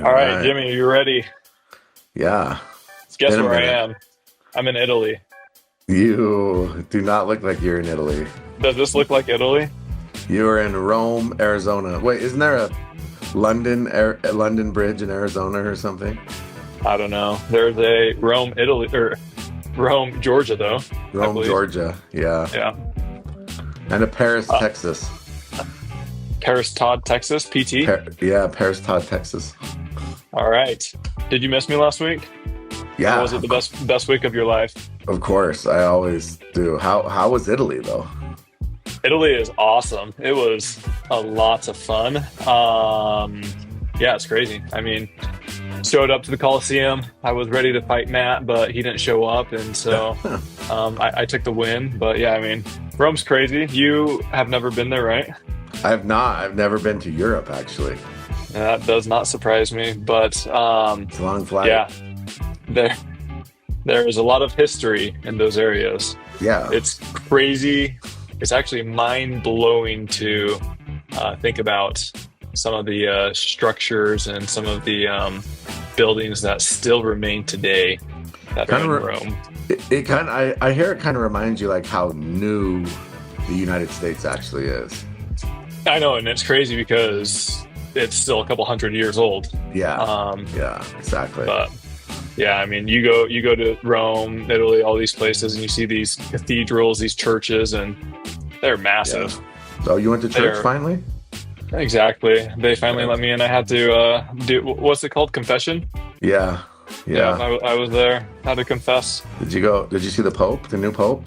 All All right, right. Jimmy, you ready? Yeah. It's Guess been a where I minute. am? I'm in Italy. You do not look like you're in Italy. Does this look like Italy? You are in Rome, Arizona. Wait, isn't there a London Bridge in Arizona or something? I don't know. There's a Rome, Italy, or Rome, Georgia, though, I Rome, believe. Georgia. Yeah. Yeah. And a Paris, Uh, Texas. Paris, Todd, Texas, PT. Yeah, Paris, Todd, Texas. All right. Did you miss me last week? Or Yeah, was it the best week of your life? of course. I always do. How was Italy though? Italy is awesome. It was a lot of fun. Yeah, it's crazy. I mean, showed up to the Coliseum. I was ready to fight Matt, but he didn't show up, and so I took the win. But yeah, I mean, Rome's crazy. You have never been there, right? I have not. I've never been to Europe actually. That does not surprise me. But It's a long flight. yeah, there there is a lot of history in those areas. Yeah. It's crazy. It's actually mind blowing to think about some of the structures and some of the buildings that still remain today that are Kind in of. Rome. It kind of. I hear it kind of reminds you like how new the United States actually is. I know, and it's crazy because it's still a couple hundred years old. Yeah. Um, Yeah. Exactly. but yeah, I mean, you go to Rome, Italy, all these places, and you see these cathedrals, these churches, and they're Yeah. massive. So you went to church They're finally? exactly. They finally let me in. I had to do what's it called? Confession. Yeah. Yeah, Yeah. I was there. Had to confess. Did you go? Did you see the Pope, the new Pope?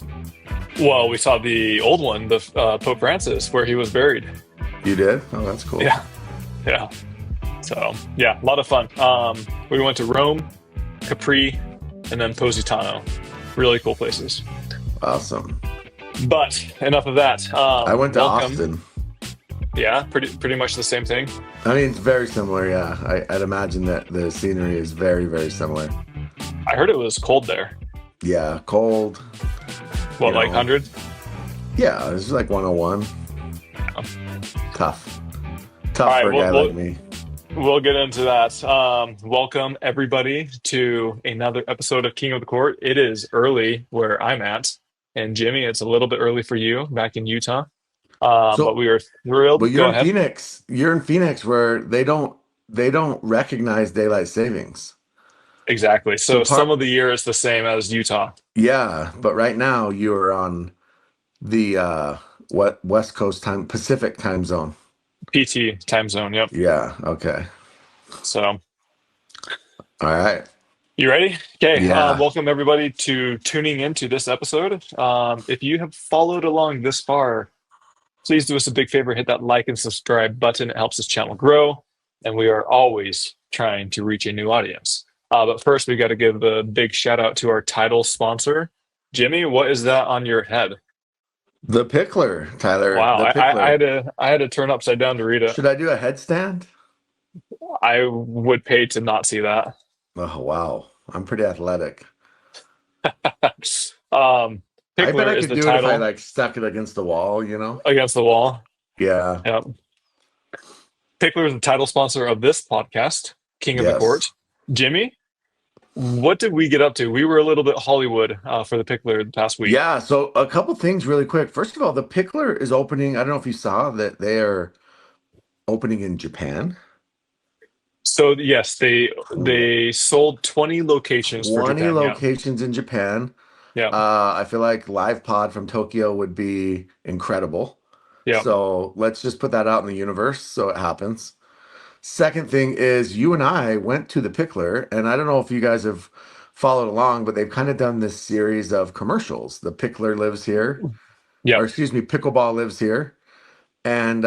Well, we saw the old one, the Pope Francis, where he was buried. You did? Oh, that's cool. Yeah, yeah. So yeah, a lot of fun. We went to Rome, Capri, and then Positano. Really cool places. Awesome. But enough of that. I went to Welcome. Austin. Yeah, pretty much the same thing. I mean, it's very similar. Yeah. I'd imagine that the scenery is very, very similar. I heard it was cold there. Yeah. Cold. What, You like know. 100? Yeah. It's like 101. Tough. Tough All right, for a guy like me. We'll get into that. Welcome everybody to another episode of King of the Court. It is early where I'm at, and Jimmy, it's a little bit early for you back in Utah. But So, we are thrilled. but you're Go in ahead. Phoenix. You're in Phoenix where they don't recognize daylight savings. Exactly. So So some of the year is the same as Utah. yeah, but right now you are on the West Coast time, Pacific time zone. PT time zone. Yep. Yeah. Okay. So All right. you ready? Okay. Yeah. Welcome everybody to tuning into this episode. If you have followed along this far, please do us a big favor, hit that like and subscribe button. It helps this channel grow, and we are always trying to reach a new audience. But first, we got to give a big shout out to our title sponsor. Jimmy, what is that on your head? The Picklr, Tyler. Wow, The Picklr. I had to turn upside down to read it. Should I do a headstand? I would pay to not see that. Oh wow, I'm pretty athletic. um, I bet Picklr I is could the do it if I title like stuck it against the wall. against the wall. Yeah. Yep. Picklr is the title sponsor of this podcast, King of the Court. Yes. Jimmy, what did we get up to? We were a little bit Hollywood for the Picklr the past week. Yeah. So a couple things really quick. First of all, the Picklr is opening. I don't know if you saw that they are opening in Japan. So yes, they sold 20 locations for 20 Japan. locations in Japan. Yeah. I feel like Live Pod from Tokyo would be incredible. Yeah. So let's just put that out in the universe so it happens. Second thing is you and I went to the Picklr, and I don't know if you guys have followed along, but they've kind of done this series of commercials. The Picklr lives here, Yeah. or excuse me, Pickleball lives here, and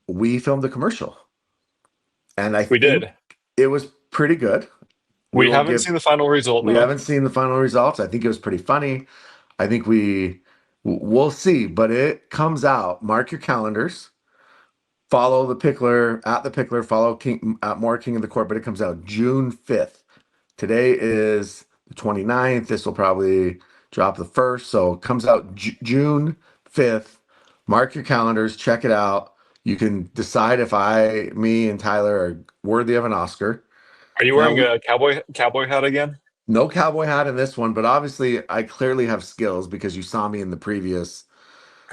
we filmed a commercial, and I We think did. it was pretty good. We will haven't give- seen the final result. We though. haven't seen the final results. I think it was pretty funny. I think we'll see, but it comes out. Mark your calendars. Follow the Picklr at the Picklr. Follow King at more King of the Court, but it comes out June 5th. Today is the 29th. This will probably drop the 1st, so it comes out June 5th. Mark your calendars. Check it out. You can decide if me and Tyler are worthy of an Oscar. Are you Now wearing a cowboy hat again? no cowboy hat in this one, but obviously I clearly have skills because you saw me in the previous,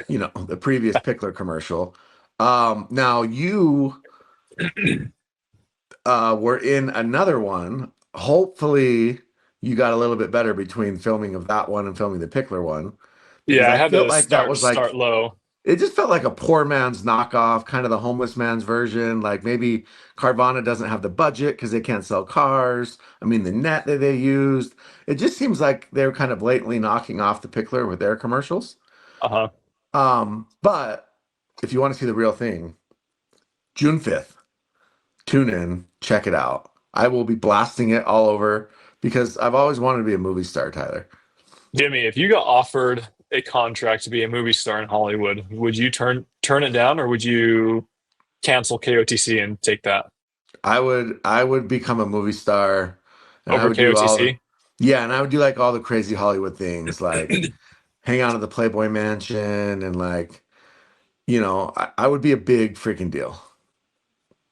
the previous Picklr commercial. Now you were in another one. Hopefully you got a little bit better between filming of that one and filming the Picklr one because Yeah, I I had felt to like that start was start like low. it just felt like a poor man's knockoff, kind of the homeless man's version. Like maybe Carvana doesn't have the budget because they can't sell cars. I mean, the net that they used, it just seems like they're kind of blatantly knocking off the Picklr with their commercials. Uh-huh. But if you want to see the real thing, June 5th, tune in, check it out. I will be blasting it all over because I've always wanted to be a movie star, Tyler. Jimmy, if you got offered a contract to be a movie star in Hollywood, would you turn it down or would you cancel KOTC and take that I would become a movie star and I over would do all the KOTC? yeah, and I would do like all the crazy Hollywood things like hang out at the Playboy Mansion and like, I would be a big freaking deal.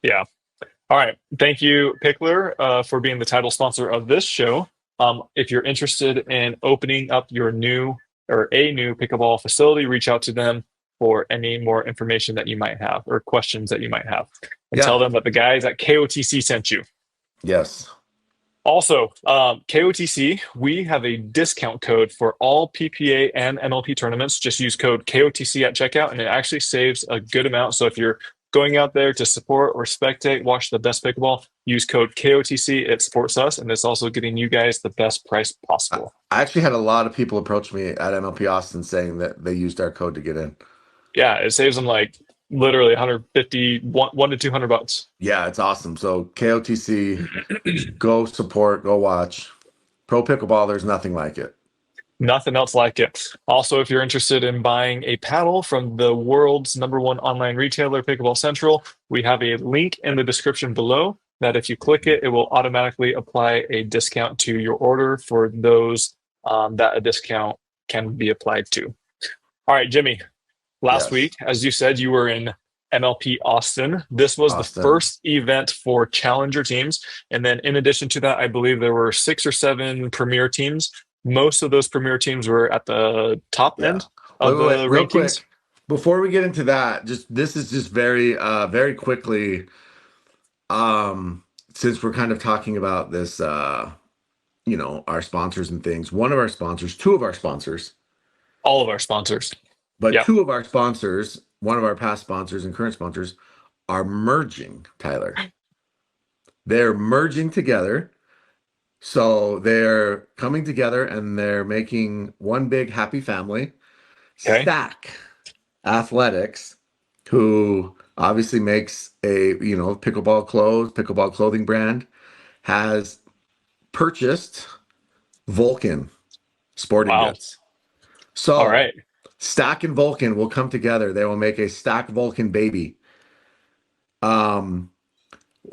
Yeah. All right. Thank you, Picklr, for being the title sponsor of this show. If you're interested in opening up your new or a new pickleball facility, reach out to them for any more information that you might have or questions that you might have. And tell Yeah. them that the guys at KOTC sent you. Yes. Also, KOTC, we have a discount code for all PPA and MLP tournaments. Just use code KOTC at checkout, and it actually saves a good amount. So if you're going out there to support or spectate, watch the best pickleball, use code KOTC. It supports us, and it's also getting you guys the best price I, possible. I actually had a lot of people approach me at MLP Austin saying that they used our code to get in. Yeah, it saves them like literally 150, one to 200 bucks. Yeah, it's awesome. So KOTC, go support, go watch. Pro pickleball, there's nothing like it. Nothing else like it. Also, if you're interested in buying a paddle from the world's number one online retailer, Pickleball Central, we have a link in the description below that if you click it, it will automatically apply a discount to your order for those that a discount can be applied to. All right, Jimmy, last Yes. week, as you said, you were in MLP Austin. This was the Austin. first event for challenger teams. And then in addition to that, I believe there were 6 or 7 premier teams. Most of those premier teams were at the top Yeah. end Wait, of wait, wait. the Real rankings. quick. Before we get into that, just this is just very very quickly since we're kind of talking about this our sponsors and things. One of our sponsors, two of our sponsors, All of our sponsors. but Yep. two of our sponsors, one of our past sponsors and current sponsors are merging, Tyler. They're merging together. So they're coming together and they're making one big happy family. Okay. Stack Athletics, who obviously makes a pickleball clothes, pickleball clothing brand, has purchased Vulcan sporting Wow. goods. All So right. Stack and Vulcan will come together. They will make a Stack Vulcan baby. Um,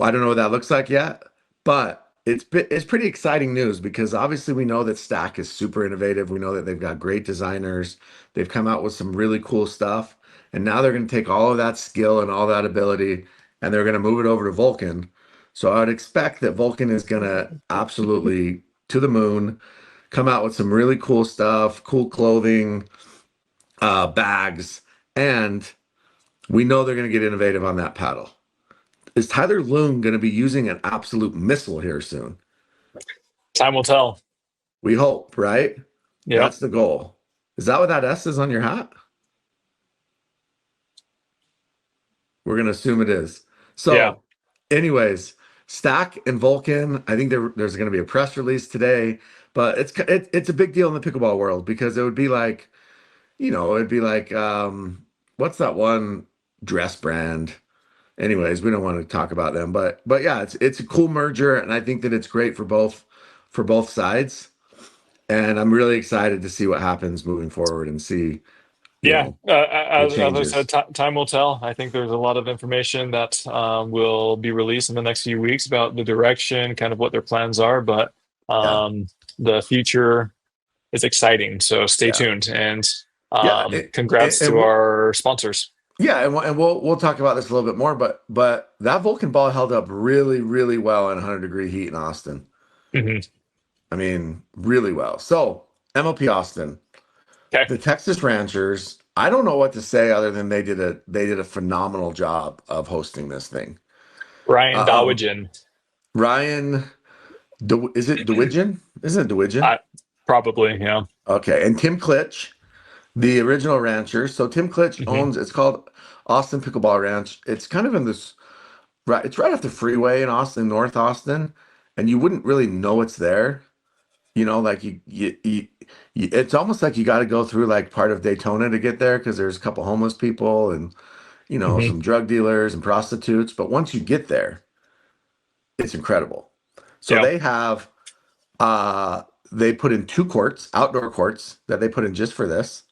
I don't know what that looks like yet, but it's pretty exciting news because obviously we know that Stack is super innovative. We know that they've got great designers. They've come out with some really cool stuff, and now they're going to take all of that skill and all that ability, and they're going to move it over to Vulcan. So I would expect that Vulcan is going to absolutely to the moon, come out with some really cool stuff, cool clothing, bags, and we know they're going to get innovative on that paddle. Is Tyler.loong going to be using an absolute missile here soon? Time will tell. We hope, right? Yep. That's the goal. Is that what that S is on your hat? We're going to assume it is. Yeah. So, anyways, Stack and Vulcan, I think there's going to be a press release today, but it's a big deal in the pickleball world because it would be like, it'd be like, what's that one dress brand? Anyways, we don't want to talk about them, but yeah, it's a cool merger, and I think that it's great for both sides. And I'm really excited to see what happens moving forward and see, Yeah, the as I said, changes. time will tell. I think there's a lot of information that will be released in the next few weeks about the direction, kind of what their plans are. But Yeah, um, the future is exciting, so stay yeah, tuned. And yeah. congrats to And our sponsors. Yeah, and we'll talk about this a little bit more, but that Vulcan ball held up really, really well in 100-degree heat in Austin. Hmm. I mean, really well. So MLP Austin, Okay. the Texas Ranchers. I don't know what to say other than they did a phenomenal job of hosting this thing. Ryan Um, Dawigan. Ryan, is it Dewidgen? Isn't it Dewidgen? I probably, yeah. Okay, and Tim Klitsch, the original rancher. So Tim Klitsch Hmm. owns. It's called Austin Pickleball Ranch. It's kind of in this. Right, it's right off the freeway in Austin, North Austin, and you wouldn't really know it's there. Like it's almost like you got to go through like part of Daytona to get there because there's a couple homeless people and Hmm. some drug dealers and prostitutes. But once you get there, it's incredible. So Yeah. uh they put in two courts, outdoor courts that they put in just for this.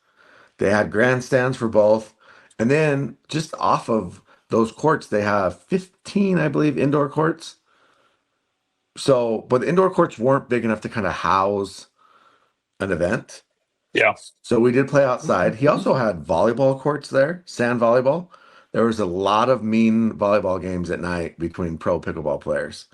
They had grandstands for both, and then just off of those courts, they have 15, I believe, indoor courts. So, but the indoor courts weren't big enough to kind of house an event. Yeah. So we did play outside. He also had volleyball courts there, sand volleyball. There was a lot of mean volleyball games at night between pro pickleball players.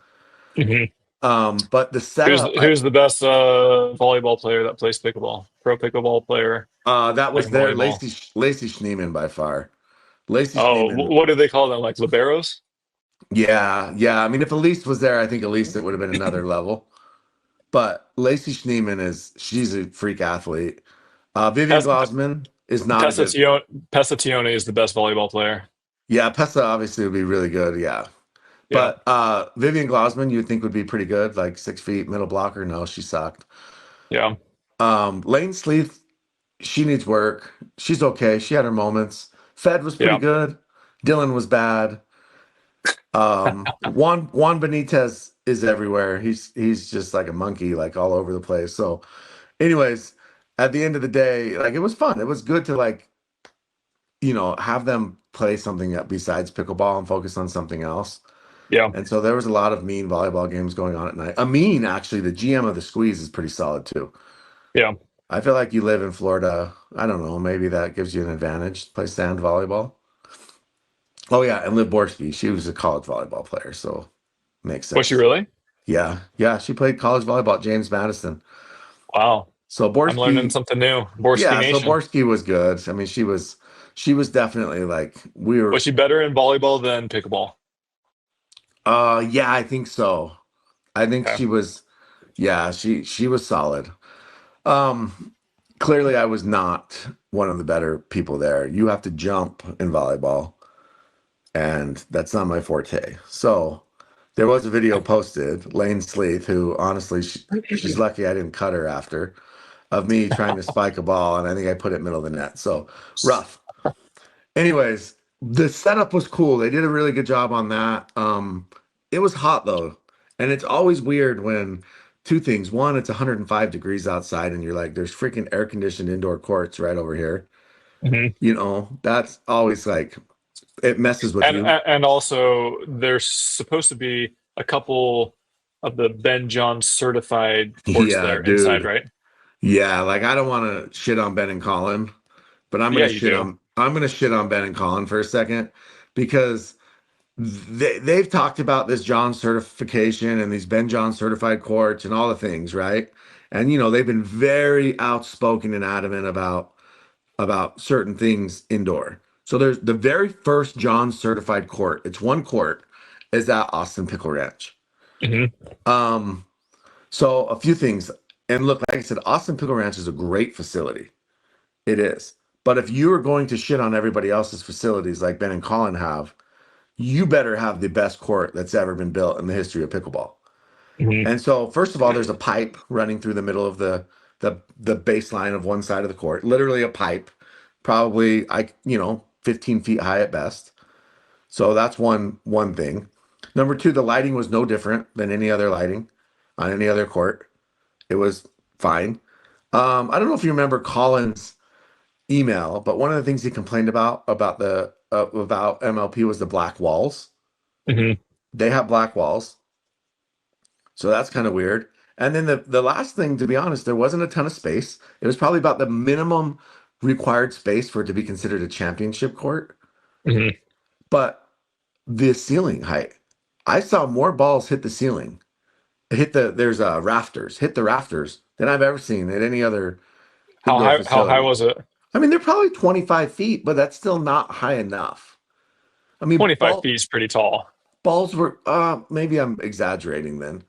Hmm. But the Who's setup, who's the best volleyball player that plays pickleball? Pro pickleball player that was playing there, volleyball. Lacey Schneeman by far. Lacey Oh, Schneeman, what do they call them? Like liberos? yeah, yeah. I mean, if Elise was there, I think Elise it would have been another level. But Lacey Schneeman she's a freak athlete. Vivian Pes- Glassman is not a good. Pesatione, Pesatione is the best volleyball player. Yeah, Pesa obviously would be really good. Yeah. Yeah. But Vivian Glassman, you'd think would be pretty good, like 6 feet, middle blocker. No, she sucked. Yeah. Lane Sleeth, she needs work. She's okay. She had her moments. Fed was pretty Yeah. good. Dylan was bad. Juan Benitez is everywhere. He's just like a monkey, like all over the place. So, anyways, at the end of the day, like it was fun. It was good to like have them play something besides pickleball and focus on something else. Yeah. And so there was a lot of mean volleyball games going on at night. Amin, actually, the GM of the Squeeze is pretty solid too. Yeah. I feel like you live in Florida. I don't know. Maybe that gives you an advantage to play sand volleyball. Oh yeah, and Liv Borski, she was a college volleyball player, so makes Was she sense. really? Yeah, yeah, she played college volleyball at James Madison. Wow. So I'm learning Borski, something new. Borski yeah, so Nation. Borski was good. I mean, she was definitely like we Was were. she better in volleyball than pickleball? Yeah, I think so. I think Okay. she was. Yeah, she was solid. Um, Clearly, I was not one of the better people there. You have to jump in volleyball, and that's not my forte. So there was a video posted, Lane Sleeth, who honestly, she's lucky I didn't cut her after, of me trying to spike a ball, and I think I put it middle of the net. So rough. Anyways, the setup was cool. They did a really good job on that. It was hot though, and it's always weird when two things. One, it's 105 degrees outside, and you're like, "There's freaking air conditioned indoor courts right over here." Hmm. That's always like it messes with And you. and also there's supposed to be a couple of the Ben John certified courts Yeah, there inside, dude. right? Yeah, like I don't want to shit on Ben and Colin, but Yeah, you do. I'm gonna shit on Ben and Colin for a second because they've talked about this John certification and these Ben John certified courts and all the things, right? And they've been very outspoken and adamant about certain things indoor. So there's the very first John certified court. It's one court, is at Austin Pickle Ranch. Hmm. Um, so a few things. And look, like I said, Austin Pickle Ranch is a great facility. It is. But if you are going to shit on everybody else's facilities like Ben and Colin have, you better have the best court that's ever been built in the history of pickleball. Hmm. And so, first of all, there's a pipe running through the middle of the baseline of one side of the court, literally a pipe, probably 15 feet high at best. So that's one thing. Number two, the lighting was no different than any other lighting on any other court. It was fine. I don't know if you remember Colin's email, but one of the things he complained about MLP was the black walls. Hmm. They have black walls. So that's kind of weird. And then the last thing, to be honest, there wasn't a ton of space. It was probably about the minimum required space for it to be considered a championship court. Mhm. But the ceiling height, I saw more balls hit the ceiling, there's rafters, hit the rafters than I've ever seen at any other indoor How high facility. was it? I mean, they're probably 25 feet, but that's still not high enough. I mean, 25 feet is pretty tall. balls were, maybe I'm exaggerating then.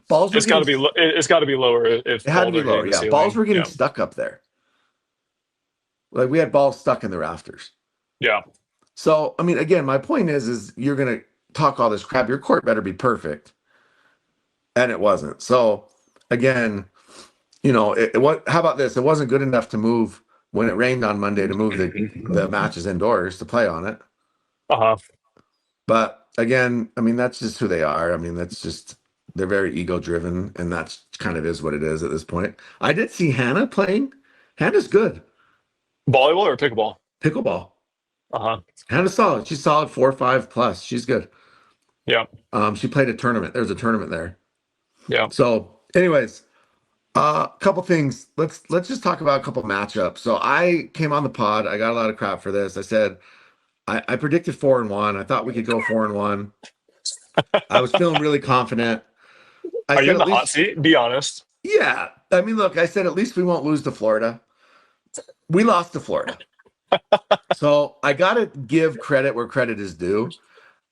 Balls were It's got getting, to be it's got to be lower if it had to balls be are lower. hitting the Yeah, balls ceiling. were getting Yeah. stuck up there. Like we had balls stuck in the rafters. Yeah. So, I mean, again, my point is you're going to talk all this crap. Your court better be perfect. And it wasn't. So, again, what, how about this? It wasn't good enough to move when it rained on Monday to move the matches indoors to play on it. Uh-huh. But again, I mean, that's just who they are. I mean, that's just, they're very ego driven, and that's kind of is what it is at this point. I did see Hannah playing. Hannah's good. Volleyball or pickleball? Pickleball. Uh-huh. Hannah's solid. She's solid 4 or 5 plus. She's good. Yeah. She played a tournament. There's a tournament there. Yeah. So, anyways, a couple things. Let's just talk about a couple matchups. So I came on the pod. I got a lot of crap for this. I said I predicted 4-1. I thought we could go 4-1. I was feeling really confident. I Are you said in at the hot least, seat? Be honest. yeah. I mean, look, I said at least we won't lose to Florida. We lost to Florida. So I got to give credit where credit is due.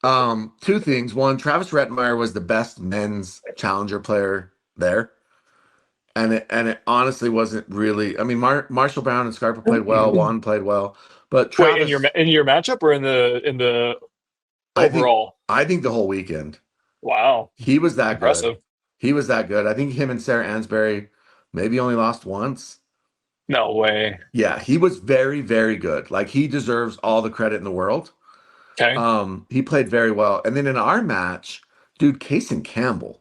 Two things. One, Travis Rettenmeyer was the best men's challenger player there. And it honestly wasn't really. I mean, Marshall Brown and Scarpa played well. Juan played well, but Wait, Travis, in your matchup or in the I think, overall? I think the whole weekend Wow. he was that good. Impressive. He was that good. I think him and Sarah Ansberry maybe only lost once. No way. Yeah, he was very, very good. Like he deserves all the credit in the world. Okay. He played very well. And then in our match, dude, Cason Campbell,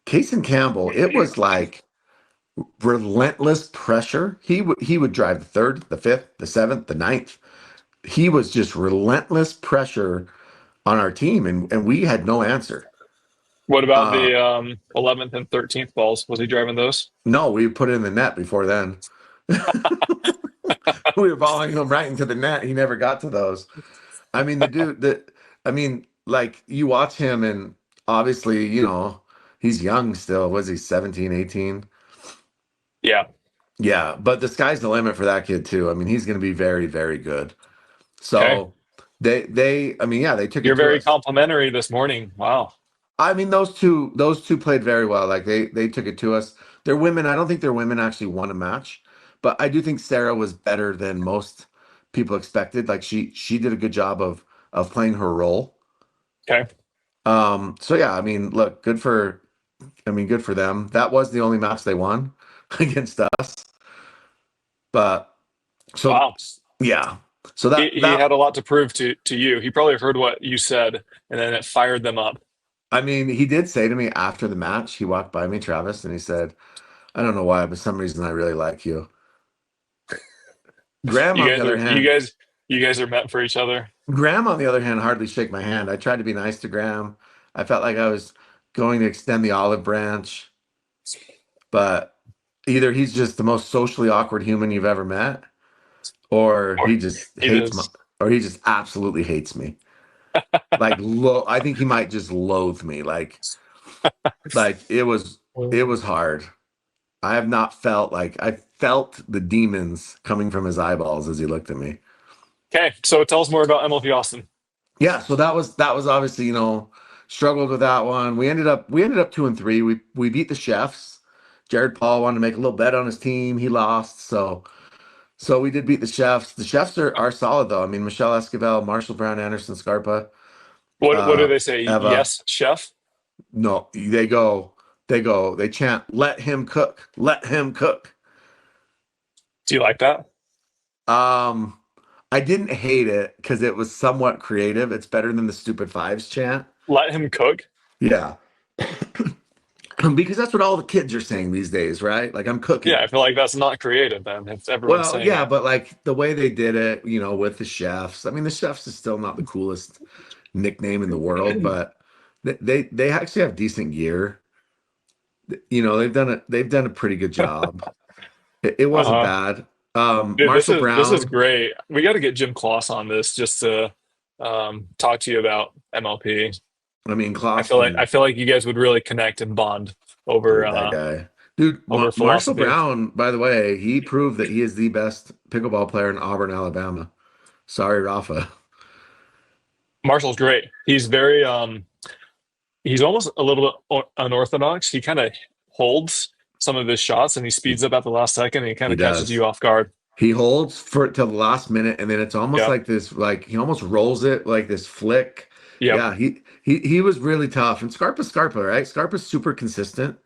it was like relentless pressure. He would drive the third, the fifth, the seventh, the ninth. He was just relentless pressure on our team, and we had no answer. What about Uh, the 11th and 13th balls? Was he driving those? no, we put it in the net before then. We were balling him right into the net. He never got to those. I mean, the dude that I mean, like you watch him, and obviously, he's young still. Was he 17, 18? Yeah. Yeah, but the sky's the limit for that kid too. I mean, he's going to be very, very good. Okay. So they I mean, yeah, they took You're it to very us. complimentary this morning. Wow. I mean, those two played very well. Like they took it to us. Their women, I don't think their women actually won a match, but I do think Sarah was better than most people expected. Like she did a good job of playing her role. Okay. So yeah, I mean, look, good for them. That was the only match they won against us. But so Wow. yeah. So that He that had a lot to prove to you. He probably heard what you said, and then it fired them up. I mean, he did say to me after the match, he walked by me, Travis, and he said, I don't know why, but some reason I really like you. Graham, You on the guys other are hand, you guys are meant for each other. Graham, on the other hand, hardly shake my hand. I tried to be nice to Graham. I felt like I was going to extend the olive branch, but either he's just the most socially awkward human you've ever met, or Or he just it hates my, is. or he just absolutely hates me. Like, I think he might just loathe me. Like it was hard. I have not felt like I felt the demons coming from his eyeballs as he looked at me. Okay, so tell us more about MLP Austin. Yeah, so that was obviously, struggled with that one. We ended up 2-3. We beat the Chefs. Jared Paul wanted to make a little bet on his team. He lost. So we did beat the Chefs. The Chefs are solid though. I mean, Michelle Esquivel, Marshall Brown, Anderson Scarpa, What do they say? Eva. Yes, chef. No, they chant, let him cook, let him cook. Do you like that? Um, I didn't hate it because it was somewhat creative. It's better than the stupid fives chant. Let him cook. Yeah. Because that's what all the kids are saying these days, right? Like I'm Yeah, cooking. I feel like that's not creative, then. If everyone's Well, saying yeah, it. but like the way they did it, with the chefs. I mean, the chefs is still not the coolest nickname in the world, but they actually have decent gear. They've done a pretty good job. It wasn't Uh-huh. bad. Dude, this Marshall is Brown. great. We got to get Jim Kloss on this just to talk to you about MLP. I mean, I Clausen, feel like you guys would really connect and bond over dude, that guy. Dude, over Marshall philosophy. Brown, by the way, he proved that he is the best pickleball player in Auburn, Alabama. Sorry, Rafa. Marshall's great. He's almost a little bit unorthodox. He kind of holds some of his shots and he speeds up at the last second and he kind He of catches does. you off guard. He holds for till the last minute, and then it's almost Yeah. like this, like he almost rolls it like this flick. Yep. Yeah, he was really tough. And Scarpa's Scarpa, right? Scarpa's super consistent,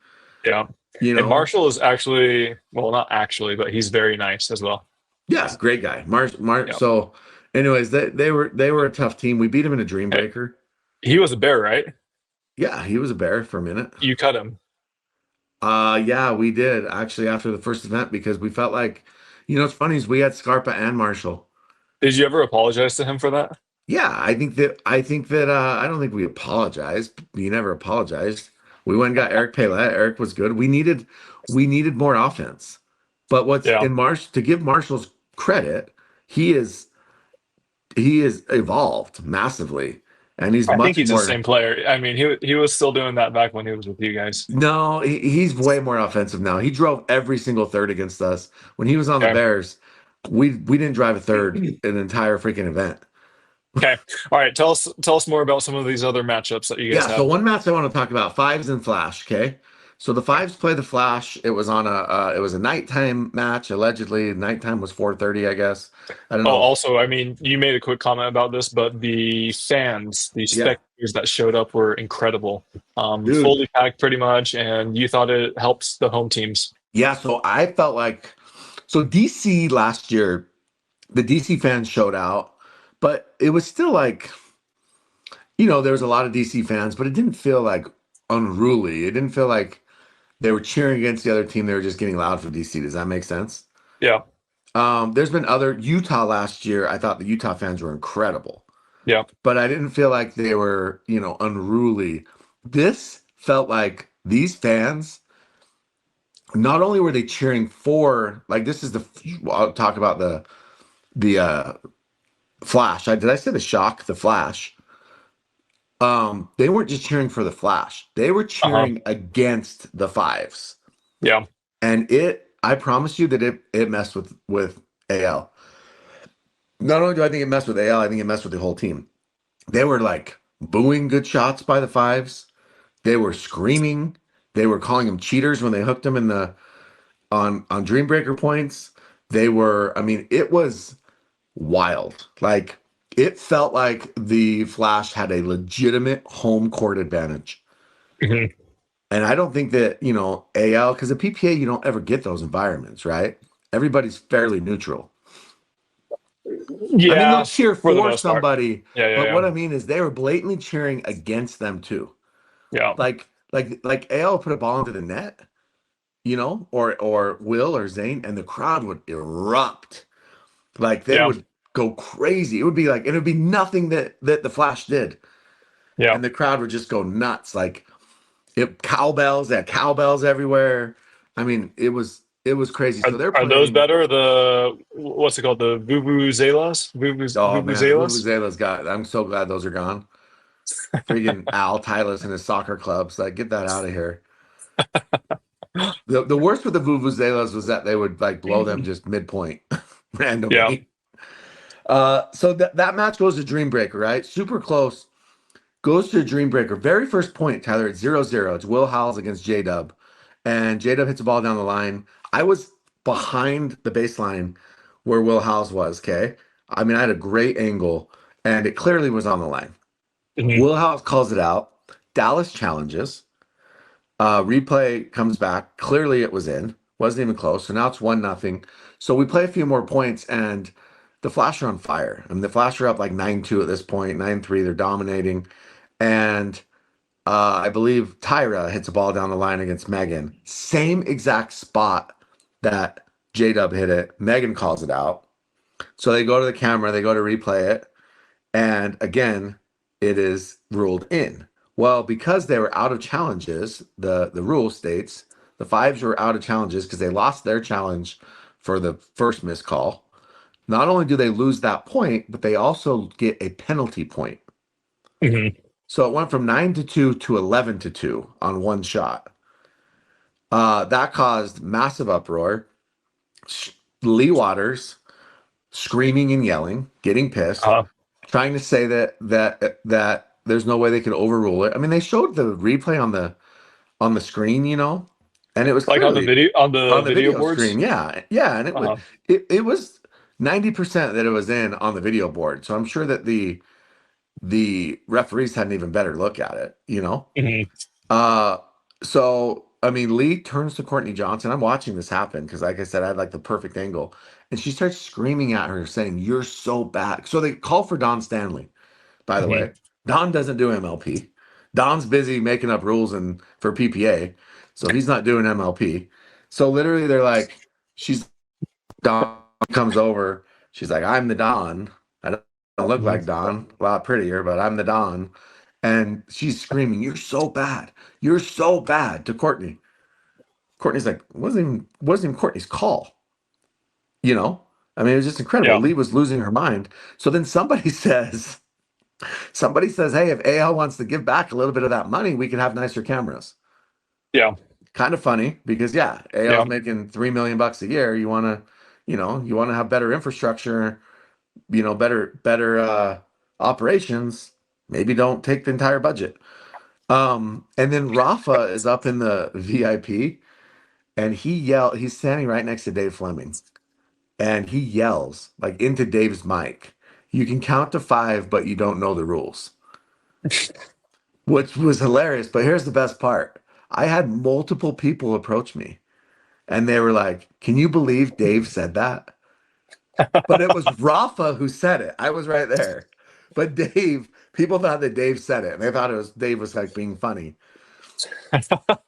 Yeah. you And know. Marshall is actually, well, not actually, but he's very nice as well. Yeah, great guy. Mar Yeah. so anyways, they were a tough team. We beat him in a dream Hey, breaker. he was a bear, right? Yeah, he was a bear for a minute. You cut him. Yeah, we did actually after the first event because we felt like, what's funny is we had Scarpa and Marshall. Did you ever apologize to him for that? Yeah, I think that I don't think we apologized. We never apologized. We went and got Eric Paylette. Eric was good. We needed more offense. But what's Yeah. in Marsh to give Marshall's credit, he is he is evolved massively and he's I think much he's the more. same player. I mean, he was still doing that back when he was with you guys. No, he's way more offensive now. He drove every single third against us. When he was on the Okay. Bears, we didn't drive a third an entire freaking event. Okay. All right. Tell us more about some of these other matchups that you guys Yeah, so had. one match I want to talk about, Fives and Flash, okay? So the Fives play the Flash. It was a nighttime match. Allegedly, nighttime was 4:30, I guess. I don't Oh, know. also, I mean, you made a quick comment about this, but the fans, the Yeah, spectators that showed up were incredible. dude. Fully packed pretty much, and you thought it helps the home teams. Yeah, so I felt like DC last year, the DC fans showed out, but it was still like, there was a lot of DC fans, but it didn't feel like unruly. It didn't feel like they were cheering against the other team. They were just getting loud for DC. Does that make sense? Yeah. There's been other Utah last year. I thought the Utah fans were incredible, Yeah. but I didn't feel like they were, unruly. This felt like these fans, not only were they cheering for, like, this is the, I'll talk about the Flash. Did I say the Shock? The Flash. They weren't just cheering for the Flash. They were Uh-huh. cheering against the Fives. Yeah. And I promise you that it messed with AL. Not only do I think it messed with AL, I think it messed with the whole team. They were like booing good shots by the Fives. They were screaming. They were calling them cheaters when they hooked them in the on Dreambreaker points. They were, I mean, it was wild. Like it felt like the Flash had a legitimate home court advantage. Mhm. And I don't think that, AL, because at PPA, you don't ever get those environments, right? Everybody's fairly neutral. I mean, they'll Yeah, cheer for the for most part. somebody, Yeah, yeah, but yeah. what I mean is they were blatantly cheering against them too. Yeah. Like AL put a ball into the net, or Will or Zane, and the crowd would erupt. Like they Yeah. would go crazy. It would be like, and it would be nothing that the Flash did. Yeah. And the crowd would just go nuts. Like cowbells, they had cowbells everywhere. I mean, it was crazy. So they're Are those playing. better? The what's it called? The vuvuzelas? Oh man, the Vuvuzelas? Vuvuzelas got. I'm so glad those are gone. Freaking Al Tyler and his soccer clubs. Like, get that out of here. The worst with the Vuvuzelas was that they would like blow them just midpoint Yeah. randomly. So that match goes to Dreambreaker, right? Super close. Goes to Dreambreaker. Very first point, Tyler. It's 0-0. It's Will Howells against J Dub. And J Dub hits the ball down the line. I was behind the baseline where Will Howells was, okay? I mean, I had a great angle, and it clearly was on the line. Mhm. Will Howells calls it out. Dallas challenges. Replay comes back. Clearly it was in. Wasn't even close. So now it's 1-0. So we play a few more points, and the Flash are on fire. I mean, the Flash are up like 9-2 at this point, 9-3. They're dominating. And I believe Tyra hits a ball down the line against Megan. Same exact spot that J Dub hit it. Megan calls it out. So they go to the camera, they go to replay it. And again, it is ruled in. Well, because they were out of challenges, the rule states the Fives were out of challenges because they lost their challenge for the first missed call. Not only do they lose that point, but they also get a penalty point. Mm-hmm. So it went from 9-2 to 11-2 on one shot. That caused massive uproar. Lee Waters screaming and yelling, getting pissed, Uh, trying to say that there's no way they could overrule it. I mean, they showed the replay on the screen, and it was like clearly on the on the video video boards. screen. Yeah, and Uh-huh. it was 90% that it was in on the video board. So I'm sure that the referees had an even better look at it. Mm-hmm. Uh, so I mean, Lee turns to Courtney Johnson. I'm watching this happen because, like I said, I had like the perfect angle, and she starts screaming at her, saying, "You're so bad." So they call for Don Stanley. By the Mm-hmm. way, Don doesn't do MLP. Don's busy making up rules and for PPA, so he's not doing MLP. So literally, they're like, she's Don comes over. She's like, "I'm the Don. I don't look like Don. A lot prettier, but I'm the Don." And she's screaming, "You're so bad. You're so bad" to Courtney. Courtney's like, wasn't even Courtney's call. You know? I mean, it was just incredible. Yeah. Lee was losing her mind. So then somebody says, "Hey, if AL wants to give back a little bit of that money, we could have nicer cameras." Yeah. Kind of funny because yeah, AL's Yeah. making $3 million a year. You want to have better infrastructure, better operations. Maybe don't take the entire budget. And then Rafa is up in the VIP and he's standing right next to Dave Fleming and he yells like into Dave's mic. You can count to 5, but you don't know the rules, which was hilarious. But here's the best part. I had multiple people approach me and they were like, "Can you believe Dave said that?" But it was Rafa who said it. I was right there. But people thought that Dave said it and they thought Dave was like being funny.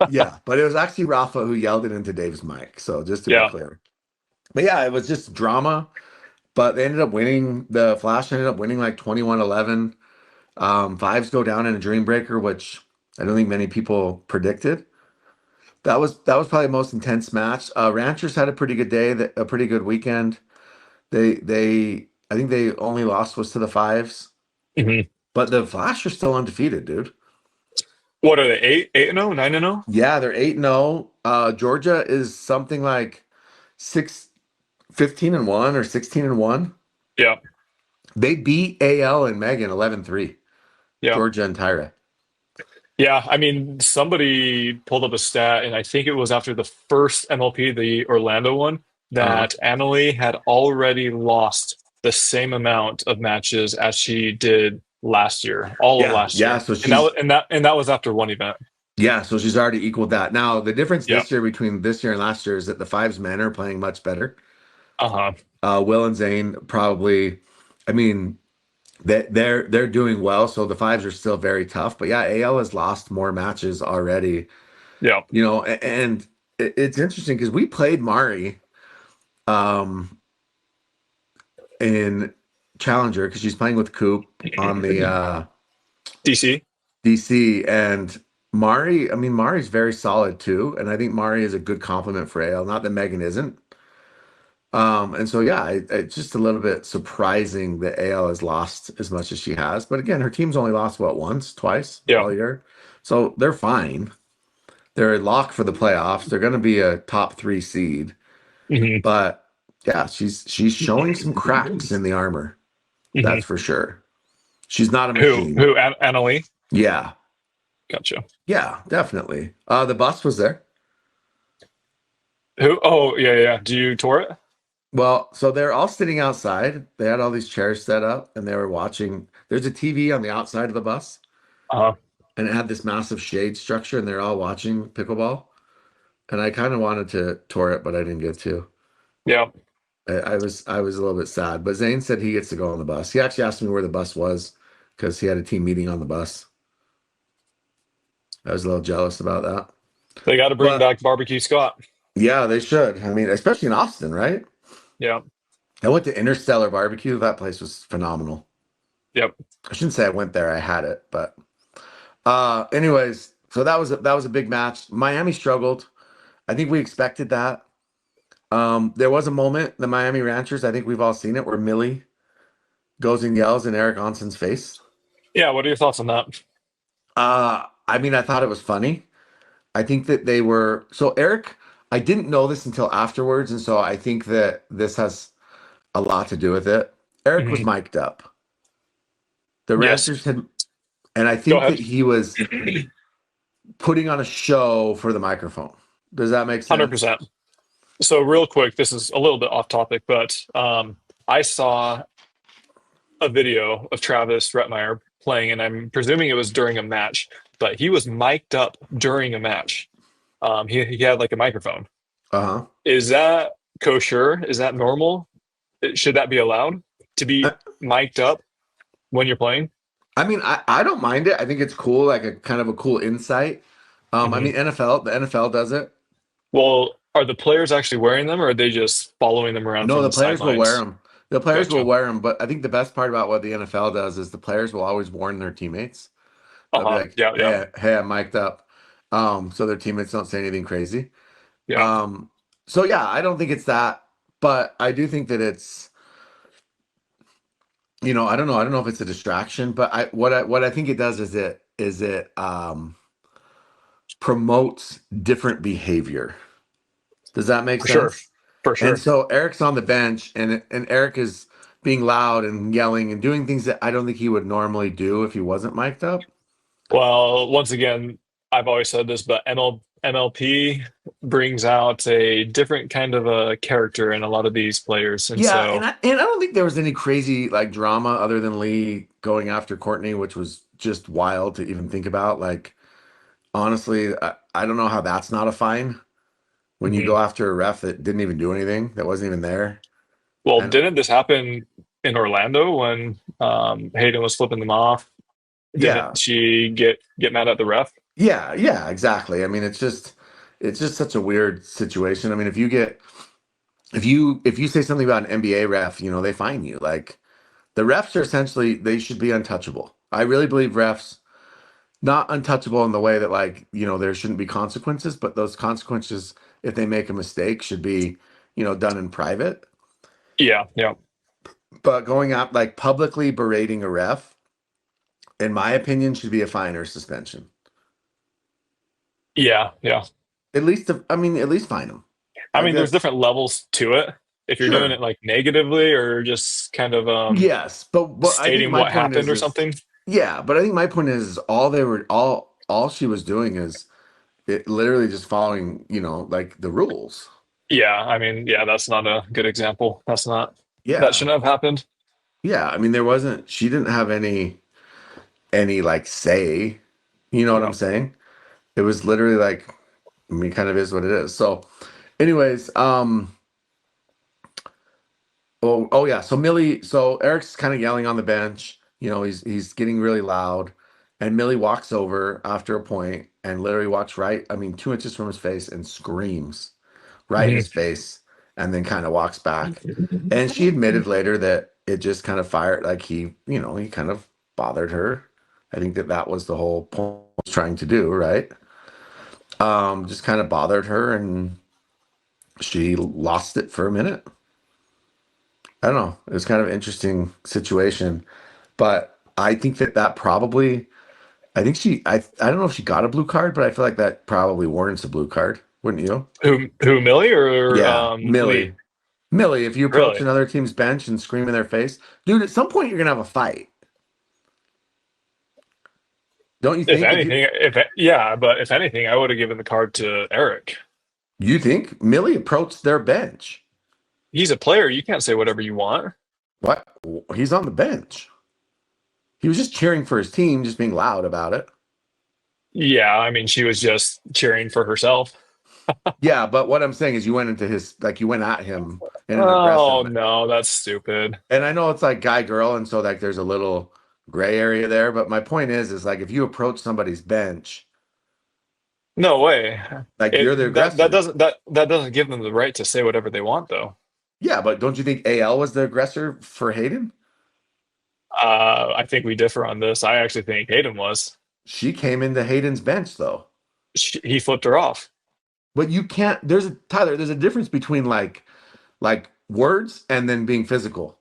Yeah, but it was actually Rafa who yelled it into Dave's mic. So just to be Yeah. clear. But yeah, it was just drama. But they ended up winning. The Flash ended up winning like 21-11. Fives go down in a dream breaker, which I don't think many people predicted. That was probably the most intense match. Ranchers had a pretty good day, a pretty good weekend. They I think they only lost was to the Fives. Mm-hmm. But the Flash are still undefeated, dude. What are they? 8-0, 9-0? Yeah, they're 8-0. Georgia is something like 15-1 or 16-1. Yeah. They beat AL and Megan 11-3. Yeah. Georgia and Tyra. Yeah. I mean, somebody pulled up a stat, and I think it was after the first MLP, the Orlando one, Uh, that Annalie had already lost the same amount of matches as she did last year, all of yeah, last yeah. year. So And that was she's and that was after one event. she's already equaled that. Now the difference Yeah. this year between this year and last year is that the Fives men are playing much better. Uh-huh. Will and Zane probably, I mean, they're doing well. So the Fives are still very tough. But yeah, AL has lost more matches already. Yeah. And it's interesting because we played Mari um, in Challenger because she's playing with Coop on the DC. DC and Mari. I mean, Mari's very solid too, and I think Mari is a good compliment for AL. Not that Megan isn't. And so yeah, it's just a little bit surprising that AL has lost as much as she has. But again, her team's only lost once, twice Yeah. all year, so they're fine. They're a lock for the playoffs. They're going to be a top 3 seed. Hmm. But yeah, she's showing some cracks in the armor. Hmm. That's for sure. She's not a Who? machine. Who? Annalie? Yeah. Gotcha. Yeah, definitely. The bus was there. Who? Oh, yeah, yeah. Do you tour it? Well, so they're all sitting outside. They had all these chairs set up and they were watching. There's a TV on the outside of the bus Uh-huh. and it had this massive shade structure and they're all watching pickleball. And I kind of wanted to tour it, but I didn't get to. Yeah. I was a little bit sad, but Zane said he gets to go on the bus. He actually asked me where the bus was because he had a team meeting on the bus. I was a little jealous about that. They got to bring But back Barbecue Scott. yeah, they should. I mean, especially in Austin, right? Yeah. I went to Interstellar Barbecue. That place was phenomenal. Yep. I shouldn't say I went there. I had it, but anyways, so that was a big match. Miami struggled. I think we expected that. There was a moment, the Miami Ranchers, I think we've all seen it, where Millie goes and yells in Eric Onson's face. Yeah, what are your thoughts on that? I mean, I thought it was funny. I think that they were so Eric. I didn't know this until afterwards, and so I think that this has a lot to do with it. Eric was Mhm. mic'd up. The Yes, Ranchers had, and I go think ahead. that he was putting on a show for the microphone. Does that make sense? 100%. So, real quick, this is a little bit off topic, but I saw a video of Travis Retmeyer playing, and I'm presuming it was during a match, but he was mic'd up during a match. He had like a microphone. Uh-huh. Is that kosher? Is that normal? Should that be allowed to be I, mic'd up when you're playing? I mean, I don't mind it. I think it's cool, like a kind of a cool insight. I Hmm. mean, the NFL does it. Well, are the players actually wearing them, or are they just following them around No, from the the players will wear sidelines? them. The players will Gotcha. wear them, but I think the best part about what the NFL does is the players will always warn their teammates. They'll be Uh-huh. like, Yeah, yeah, hey, I'm mic'd up. So their teammates don't say anything crazy. yeah, Um, so yeah, I don't think it's that, but I do think that it's, I don't know. I don't know if it's a distraction, but what I think it does is it promotes different behavior. Does that make for sure, sense? for And sure. so Eric's on the bench, and Eric is being loud and yelling and doing things that I don't think he would normally do if he wasn't mic'd up. Well, once again, I've always said this, but MLP brings out a different kind of a character in a lot of these players, and Yeah, and so I don't think there was any crazy like drama other than Lee going after Courtney, which was just wild to even think about. Like honestly, I don't know how that's not a fine when you mhm. go after a ref that didn't even do anything, that wasn't even there. Well, And didn't this happen in Orlando when Hayden was flipping them off? Didn't yeah, she get mad at the ref? yeah, exactly. I mean, it's just such a weird situation. I mean, if you say something about an NBA ref, they fine you. Like the refs are essentially they should be untouchable. I really believe refs not untouchable in the way that like, there shouldn't be consequences, but those consequences if they make a mistake should be, done in private. Yeah, yeah, But going out like publicly berating a ref, in my opinion, should be a fine or suspension. yeah, yeah. At least fine them. I Like mean, there's that's different levels to it. If you're doing it sure. like negatively or just kind of Yes, but I think stating my what point happened or is something. yeah, but I think my point is all she was doing is it literally just following, like the rules. Yeah, I mean, yeah, that's not a good example. That Yeah. shouldn't have happened. Yeah, I mean she didn't have any like say, you know what I'm Yeah. saying? It was literally like I mean kind of is what it is. So anyways, oh yeah, so Eric's kind of yelling on the bench, he's getting really loud and Millie walks over after a point and literally walks right, I mean 2 inches from his face and screams right in his Mhm. face and then kind of walks back. And she admitted later that it just kind of fired, like he kind of bothered her. I think that was the whole point he was trying to do, right? Just kind of bothered her and she lost it for a minute. I don't know. It was kind of an interesting situation, but I think that probably, I don't know if she got a blue card, but I feel like that probably warrants a blue card, wouldn't you? Who, Millie or Yeah, Lee? Millie, if you approach Really? another team's bench and scream in their face, dude, at some point you're gonna have a fight. Don't you If think? If anything, if yeah, but if anything, I would have given the card to Eric. you think Millie approached their bench, He's a player. You can't say whatever you want. what? He's on the bench. He was just cheering for his team, just being loud about it. Yeah, I mean, she was just cheering for herself. Yeah, but what I'm saying is you went into his like you went at him in an aggressive Oh no, that's stupid. and I know it's like guy girl and so like there's a little gray area there, but my point is like if you approach somebody's bench, No way. like you're the It that aggressor. doesn't that doesn't give them the right to say whatever they want, though. Yeah, but don't you think AL was the aggressor for Hayden? I think we differ on this. I actually think Hayden was. She came into Hayden's bench though. He flipped her off. But you can't. Tyler. There's a difference between like words and then being physical.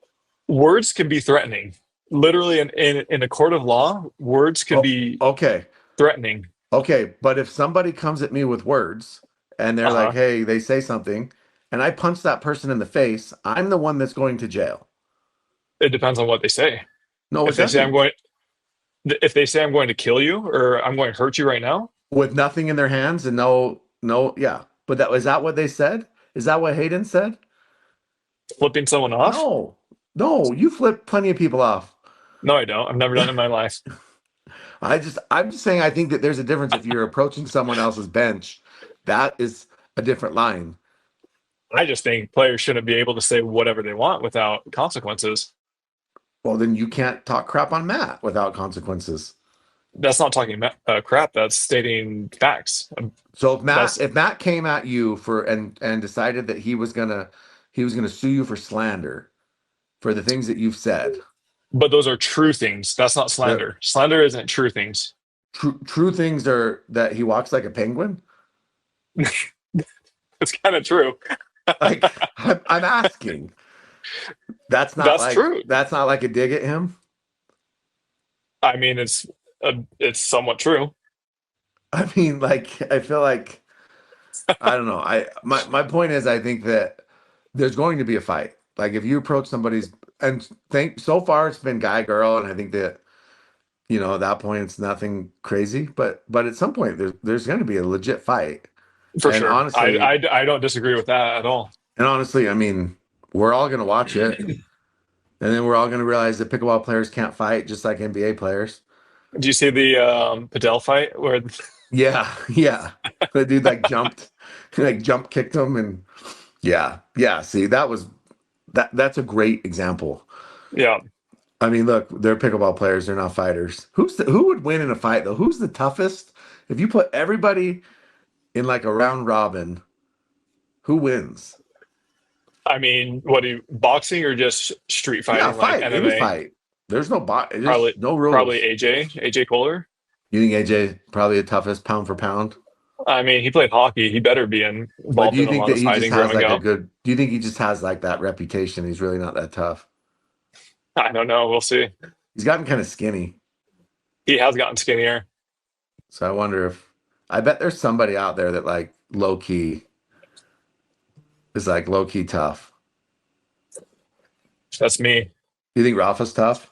Words can be threatening. Literally, in a court of law, words can Oh, be okay. threatening. Okay, but if somebody comes at me with words and they're like, Uh-huh. "Hey," they say something, and I punch that person in the face, I'm the one that's going to jail. It depends on what they say. No, it If they say I'm doesn't. going, if they say I'm going to kill you or I'm going to hurt you right now, With nothing in their hands and no, yeah. But that is that what they said? Is that what Hayden said? flipping someone off? No, no, you flip plenty of people off. No, I don't. I've never done it in my life. I'm just saying I think that there's a difference if you're approaching someone else's bench. That is a different line. I just think players shouldn't be able to say whatever they want without consequences. Well, then you can't talk crap on Matt without consequences. That's not talking crap. That's stating facts. So That's if Matt came at you for and decided that he was gonna sue you for slander for the things that you've said. but those are true things. That's not The slander. Slander isn't true things. true things are that he walks like a penguin. It's kind of true. Like I'm asking. That's true. That's not like a dig at him. I mean, it's somewhat true. I mean, like I feel like I don't know. My point is I think that there's going to be a fight. Like if you approach somebody's and think so far it's been guy girl, and I think that at that point it's nothing crazy. But at some point there's going to be a legit fight. For And sure. honestly, I don't disagree with that at all. I mean, we're all going to watch it, and then we're all going to realize that pickleball players can't fight just like NBA players. Do you see the Padel fight where Yeah, yeah. The dude like jump kicked him, and yeah, yeah. See, that's a great example. yeah, I mean, look, they're pickleball players. They're not fighters. Who would win in a fight though? Who's the toughest? If you put everybody in like a round robin, who wins? I mean, what do you boxing or just street Yeah, fighting like fight. Any MMA? fight. There's there's Probably no probably rules. AJ Kohler. You think AJ probably the toughest pound for pound? I mean, he played hockey. He better be But do involved you in a think lot that of he just fighting has growing like a up. good? Do you think he just has like that reputation? He's really not that tough. I don't know. We'll see. He's gotten kind of skinny, He has gotten skinnier. so I wonder if I bet there's somebody out there that like low key is like low key tough. That's me. You think Rafa's tough?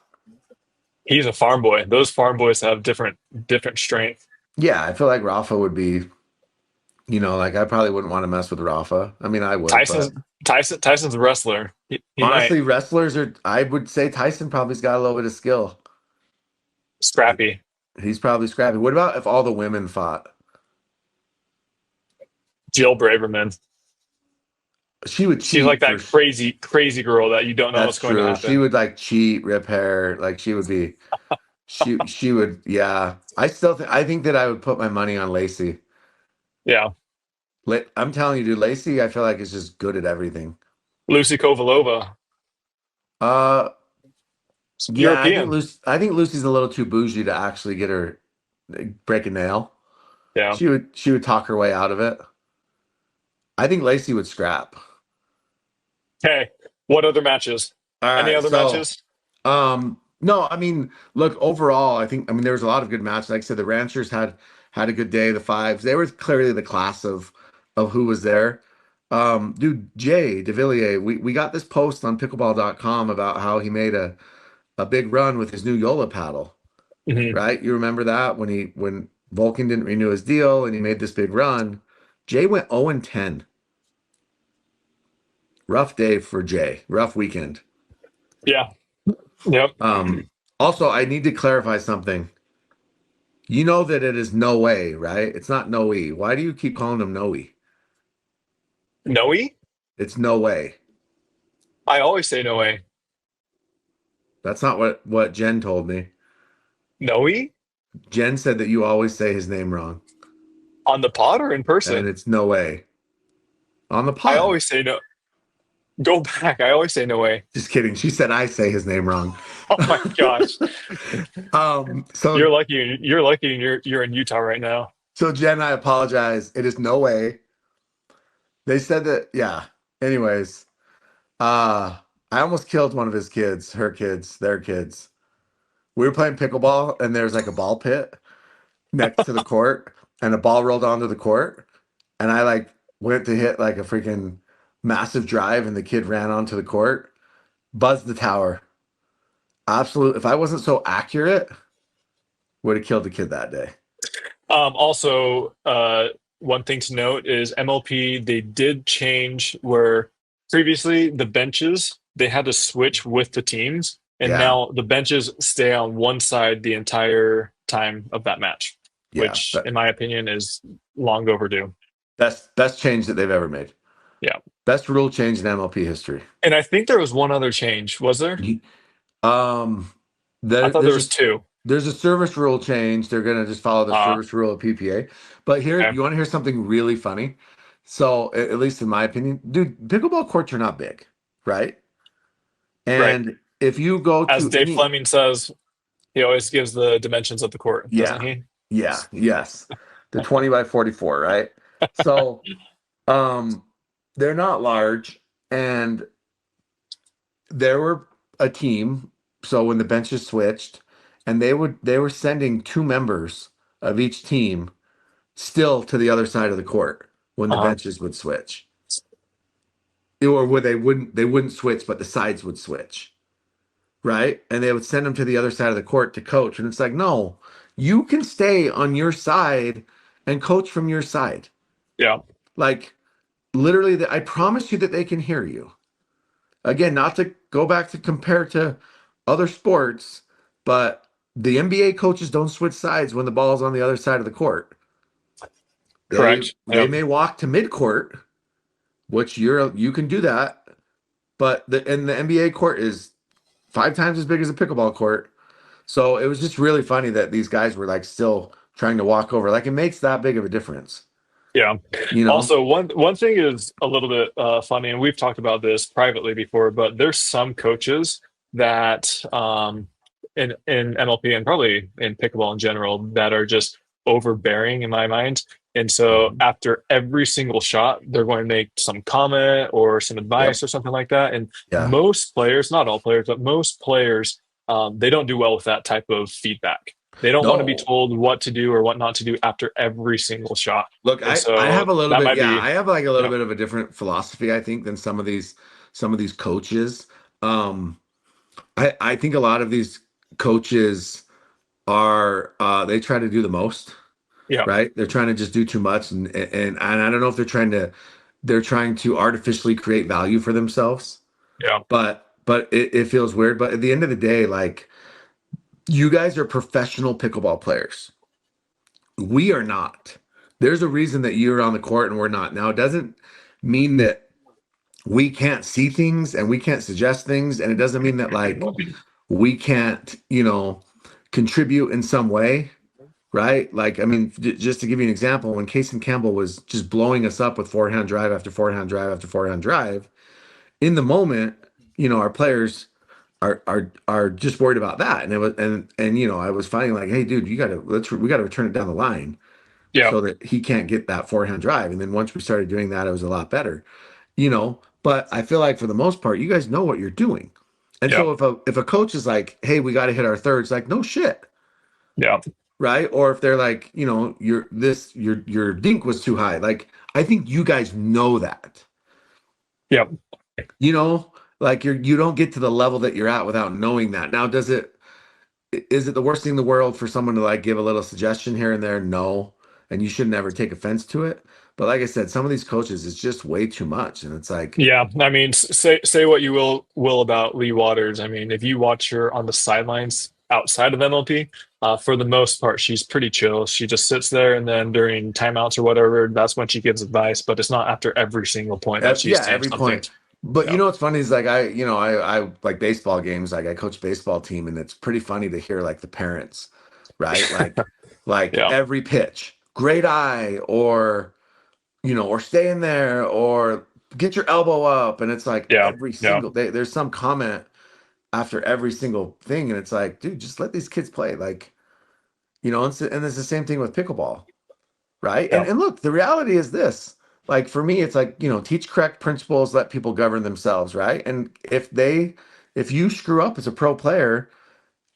He's a farm boy. Those farm boys have different strength. Yeah, I feel like Rafa would be. Like I probably wouldn't want to mess with Rafa. I mean, I would, Tyson's but Tyson's a wrestler. He might honestly, wrestlers are. I would say Tyson probably's got a little bit of skill. scrappy. He's probably scrappy. What about if all the women fought? Jill Braverman. She would She's like cheat for. that crazy girl that you don't know That's what's going to true. She happen. would like cheat, rip hair. Like she would be. She would. Yeah. I think that I would put my money on Lacey. Yeah, I'm telling you, dude, Lacey, I feel like is just good at everything. Lucy Kovalova, Uh, yeah, European. I think Lucy's a little too bougie to actually get her break a nail. Yeah. She would talk her way out of it. I think Lacey would scrap. Okay. What other matches? All Any right, other so matches? no, I mean, look, overall, I mean there was a lot of good matches. Like I said, the Ranchers had a good day. The Fives, they were clearly the class of who was there. Dude, Jay DeVilliers, we got this post on pickleball.com about how he made a big run with his new Yola paddle, Hmm. right? You remember that when Vulcan didn't renew his deal and he made this big run. Jay went 0-10. Rough day for Jay. Rough weekend. Yeah. Yep. Um, Also, I need to clarify something. You know that it is no way, right? It's not no e. Why do you keep calling him no e? Noe? It's no way. I always say no way. That's not what Jen told me. Noe? Jen said that you always say his name wrong, On the pod or in and person? it's no way on the I pod. always say no. Go back. I always say no way. Just kidding. She said I say his name wrong. Oh my gosh. So You're lucky you're in Utah right now. Jen, I apologize. It is no way. They said that, yeah. Anyways, I almost killed one of his kids, her kids, their kids. We were playing pickleball, and there's like a ball pit next to the court, and a ball rolled onto the court, and I like went to hit like a freaking massive drive, and the kid ran onto the court, buzzed the tower. Absolute. If I wasn't so accurate, would have killed the kid that day. Also, one thing to note is MLP, they did change where previously the benches, they had to switch with the teams, and Yeah, now the benches stay on one side the entire time of that match, yeah. which, in my opinion, is long overdue. Best change that they've ever made. Yeah. Best rule change in MLP history. And I think there was one other change, was there? Um, I there, thought there there's a was two. there's a service rule change. They're gonna just follow the Uh, service rule of PPA. But here, okay. you want to hear something really funny? So, at least in my opinion, dude, pickleball courts are not big, right? Right. And if you go As to Dave any, Fleming says, he always gives the dimensions of the court, doesn't yeah, he? yeah, yes, the 20 by 44, right? So, um, they're not large, and there were a team. So when the benches switched, and they were sending two members of each team still to the other side of the court when the Uh-huh. benches would switch, or where they wouldn't switch, but the sides would switch, right? And they would send them to the other side of the court to coach, and it's like, no, you can stay on your side and coach from your side. Yeah. Like literally, I promise you that they can hear you. Again, not to go back to compare to other sports, but the NBA coaches don't switch sides when the ball's on the other side of the court. They Correct. they Yep. may walk to midcourt, which you can do that, but the NBA court is 5 times as big as a pickleball court. So it was just really funny that these guys were like still trying to walk over. Like it makes that big of a difference, Yeah. you know? Also, one thing is a little bit funny, and we've talked about this privately before, but there's some coaches that in MLP and probably in pickleball in general that are just overbearing in my mind. And so Mhm. after every single shot, they're going to make some comment or some Yep. advice or something like that. And Yeah. most players, not all players, but most players, they don't do well with that type of feedback. They don't want to be No. told what to do or what not to do after every single shot. Look, And I have so a little that bit, might yeah, be, I have like a little yeah, bit of a different philosophy, I think, than some of these coaches. Um, I think a lot of these coaches are they try to do the most, yeah, right? They're trying to just do too much, and I don't know if they're trying to artificially create value for themselves, yeah, but it feels weird. But at the end of the day, like you guys are professional pickleball players. We are not. There's a reason that you're on the court and we're not. Now, it doesn't mean that we can't see things and we can't suggest things. And it doesn't mean that like we can't, contribute in some way, right? Like, I mean, just to give you an example, when Casey Campbell was just blowing us up with forehand drive after forehand drive after forehand drive, in the moment, our players are just worried about that. And it was and I was finding like, hey, dude, we gotta return it down the line yeah, so that he can't get that forehand drive. And then once we started doing that, it was a lot better, But I feel like for the most part, you guys know what you're doing. And yeah, so if a coach is like, "Hey, we got to hit our thirds," like, no shit, yeah, right? Or if they're like, your dink was too high, like I think you guys know that, yeah, you know, like you don't get to the level that you're at without knowing that. Now, is it the worst thing in the world for someone to like give a little suggestion here and there? No. And you should never take offense to it. But like I said, some of these coaches, it's just way too much. And it's like, yeah. I mean, say what you will about Lee Waters. I mean, if you watch her on the sidelines outside of MLP, for the most part, she's pretty chill. She just sits there, and then during timeouts or whatever, that's when she gives advice. But it's not after every single point that she's yeah, saying every something. point. But Yeah, what's funny is like I like baseball games, like I coach baseball team, and it's pretty funny to hear like the parents, right? Like yeah, every pitch, great eye, or stay in there, or get your elbow up. And it's like yeah, every yeah, single day, there's some comment after every single thing, and it's like, dude, just let these kids play. Like, and it's the same thing with pickleball, right? yeah, And look, the reality is this. like for me, it's like, teach correct principles, let people govern themselves, right? And if you screw up as a pro player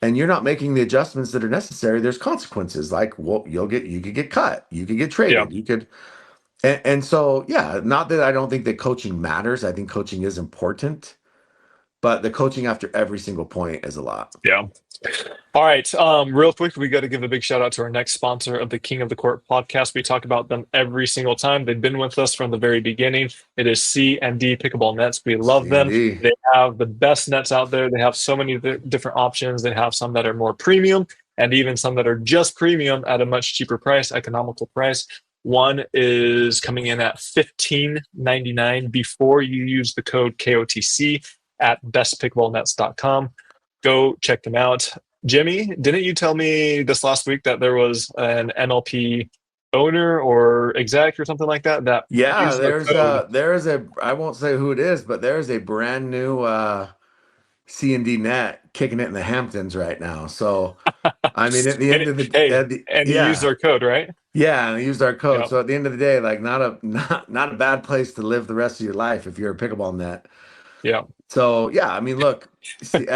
and you're not making the adjustments that are necessary, there's consequences. Like, well, you could get cut, you could get Yeah. traded, you could, and so, yeah, not that I don't think that coaching matters. I think coaching is important, but the coaching after every single point is a lot. Yeah. All right. Real quick, we got to give a big shout out to our next sponsor of the King of the Court podcast. We talk about them every single time. They've been with us from the very beginning. It is C&D Pickleball Nets. We love them. C&D. They have the best nets out there. They have so many different options. They have some that are more premium and even some that are just premium at a much cheaper price, economical price. One is coming in at $15.99 before you use the code KOTC at bestpickleballnets.com. Go check them out. Jimmy, didn't you tell me this last week that there was an MLP owner or exec or something like that that Yeah, used the code? I won't say who it is, but there's a brand new C&D net kicking it in the Hamptons right now. So, I mean, at the And end of hey, and he used yeah, our code, right? yeah, and I used our code. Yeah, So at the end of the day, like not a bad place to live the rest of your life if you're a pickleball net. yeah, So yeah, I mean, look, see,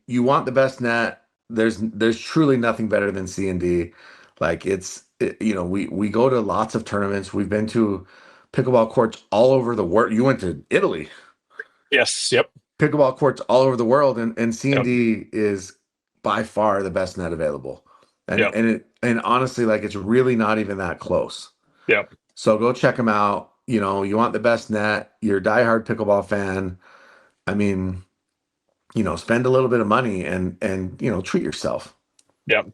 you want the best net. There's truly nothing better than C&D. Like we go to lots of tournaments. We've been to pickleball courts all over the world. You went to Italy, yes, yep, pickleball courts all over the world, and yep, C&D is by far the best net available. And yep, and honestly, like it's really not even that close. yep, So go check them out. You want the best net. You're a diehard pickleball fan. I mean, spend a little bit of money and treat yourself. yep.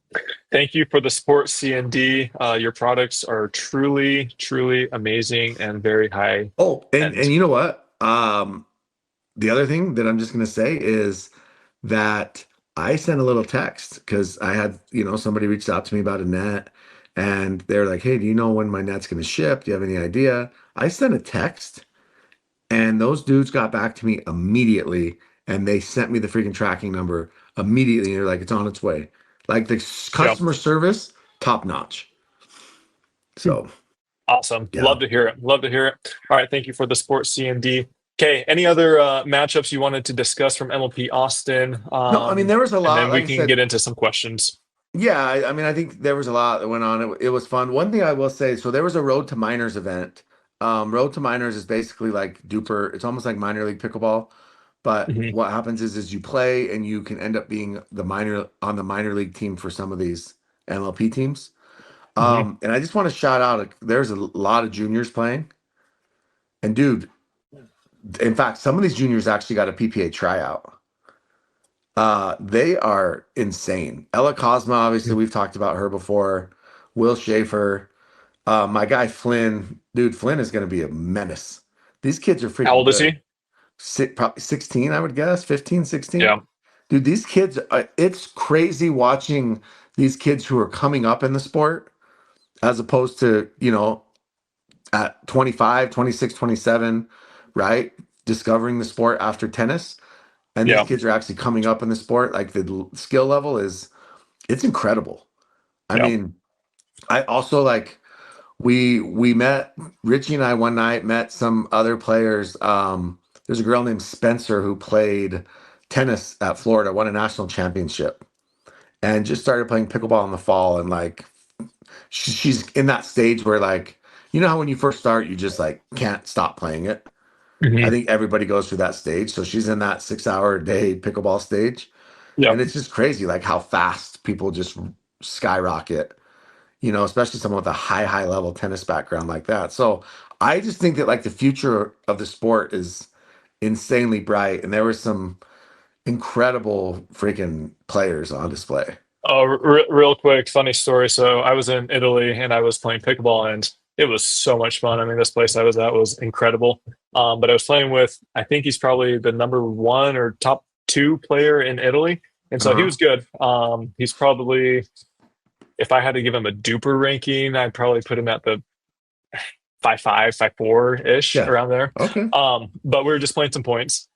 Thank you for the support, C&D. Your products are truly, truly amazing and very high Oh, and end. you know what? The other thing that I'm just gonna say is that I sent a little text because I had, somebody reached out to me about a net and they're like, "Hey, do you know when my net's gonna ship? Do you have any idea?" I sent a text and those dudes got back to me immediately and they sent me the freaking tracking number immediately. And they're like, "It's on its way." Like the Yep. customer service, top notch. So Awesome. yeah. Love to hear it. Love to hear it. All right. Thank you for the support, C&D. Okay. Any other matchups you wanted to discuss from MLP Austin? No, I mean there was a And lot. then we Like I can said, get into some questions. yeah. I mean I think there was a lot that went on. It was fun. One thing I will say, so there was a Road to Minors event. Road to Minors is basically like Duper. It's almost like minor league pickleball. But Hmm. what happens is you play and you can end up being the minor league team for some of these MLP teams. Hmm. And I just want to shout out. There's a lot of juniors playing, and dude, in fact, some of these juniors actually got a PPA tryout. They are insane. Ella Cosma, obviously, we've talked about her before. Will Schaefer, my guy Flynn, dude, Flynn is going to be a menace. These kids are How freaking old is good. he? Probably 16, I would guess, 15, 16. Yeah. Dude, these kids, it's crazy watching these kids who are coming up in the sport as opposed to, at 25, 26, 27, right? Discovering the sport after tennis. And these Yeah. kids are actually coming up in the sport. Like the skill level it's incredible. I Yeah. mean, I also like, we met, Richie and I one night met some other players. There's a girl named Spencer who played tennis at Florida, won a national championship, and just started playing pickleball in the fall. And like, she's in that stage where like, how when you first start, you just like can't stop playing it. I Hmm. think everybody goes through that stage. So she's in that 6 hour a day pickleball stage. Yeah. And it's just crazy, like how fast people just skyrocket, especially someone with a high level tennis background like that. So I just think that like the future of the sport is insanely bright. And there were some incredible freaking players on display. Oh, real quick, funny story. So I was in Italy and I was playing pickleball, and it was so much fun. I mean, this place I was at was incredible. But I was playing with, I think he's probably the number one or top two player in Italy, and so he Uh-huh. was good. He's probably, if I had to give him a duper ranking, I'd probably put him at the 5'5", 5'4" ish Yeah. around there. Okay. But we were just playing some points,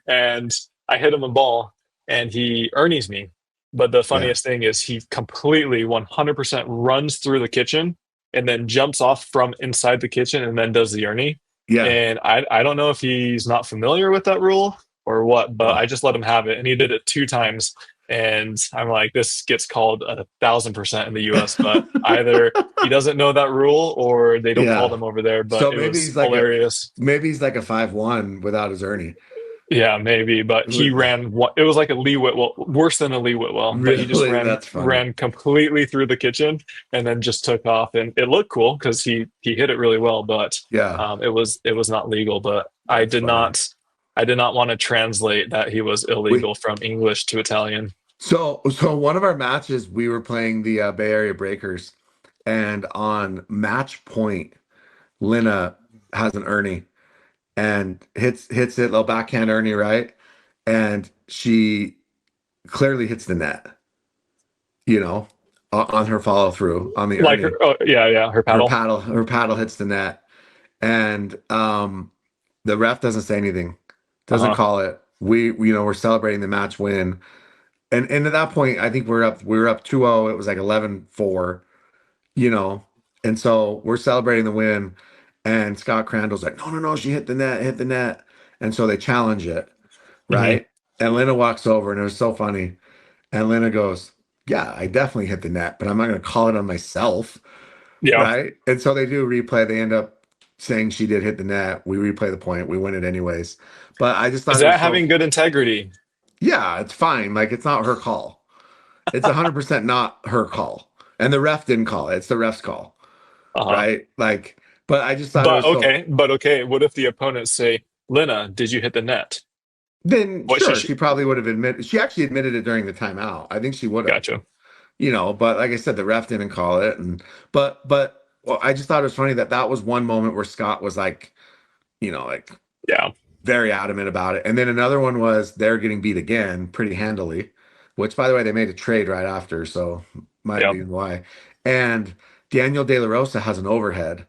and I hit him a ball, and he ernies me. But the Yeah. funniest thing is he completely 100% runs through the kitchen and then jumps off from inside the kitchen and then does the Ernie. Yeah. And I don't know if he's not familiar with that rule or what, but Oh, I just let him have it, and he did it 2 times. And I'm like, this gets called 1,000% in the U.S., but either he doesn't know that rule or they don't call yeah. them over there. But So it was hilarious. maybe he's like a 5'1" without his Ernie. Yeah, maybe, but he ran. It was like a Lee Whitwell, worse than a Lee Whitwell, but he just Really, ran that's funny. ran completely through the kitchen and then just took off, and it looked cool because he hit it really well, but Yeah, it was not legal. But that's funny. I did not want to translate that he was We illegal from English to Italian. so one of our matches we were playing the Bay Area Breakers, and on match point, Lina has an Ernie and hits it, little backhand Ernie, right? And she clearly hits the net, on her follow through on the Like her, Ernie. oh yeah, yeah, her paddle. Her paddle hits the net, and the ref doesn't say anything, doesn't Uh-huh. call it. We're celebrating the match win, and at that point, I think we were up 2-0. It was like 11-4, you know, and so we're celebrating the win, and Scott Crandall's like, no, no, no, she hit the net, hit the net, and so they challenge it, Hmm. right? And Lena walks over, and it was so funny, and Lena goes, yeah, I definitely hit the net, but I'm not going to call it on myself. Yeah. Right. And so they do a replay. They end up saying she did hit the net. We replay the point. We win it anyways. But I just Is thought it was that so, having good integrity? yeah, it's fine. Like, it's not her call. It's 100% not her call. And the ref didn't call it. It's the ref's call. Uh-huh. Right. Like, but I just thought it was so, But okay. What if the opponents say, Lina, did you hit the net? then What should sure, she? she probably would have admitted, she actually admitted it during the timeout. I think she would have, Gotcha. but like I said, the ref didn't call it. But well, I just thought it was funny that was one moment where Scott was like, like Yeah. very adamant about it. And then another one was they're getting beat again pretty handily, which by the way, they made a trade right after, so might Yep. be why. And Daniel De La Rosa has an overhead.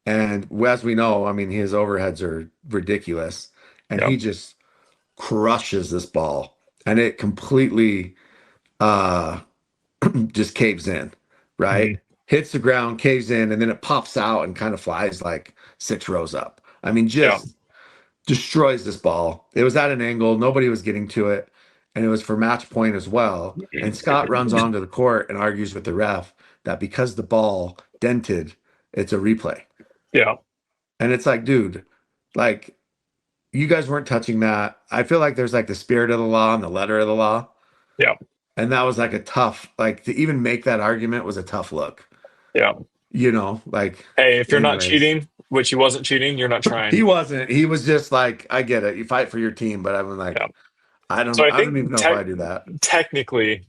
And as we know, I mean, his overheads are ridiculous. And Yep. he just crushes this ball. And it completely uh just caves in, right? Hmm. Hits the ground, caves in, and then it pops out and kind of flies like 6 rows up. I mean, Yeah. just destroys this ball. It was at an angle, nobody was getting to it, and it was for match point as well. And Scott runs onto the court and argues with the ref that because the ball dented, it's a replay. Yeah. And it's like, dude, like you guys weren't touching that. I feel like there's like the spirit of the law and the letter of the law. Yeah. And that was like a tough, like to even make that argument was a tough look, Yeah. like, Hey, if you're not anyways. cheating, which he wasn't cheating, you're not He trying. wasn't. He was just like, I get it. You fight for your team, but I'm Yeah. like, So I I don't even think know if I do that. technically,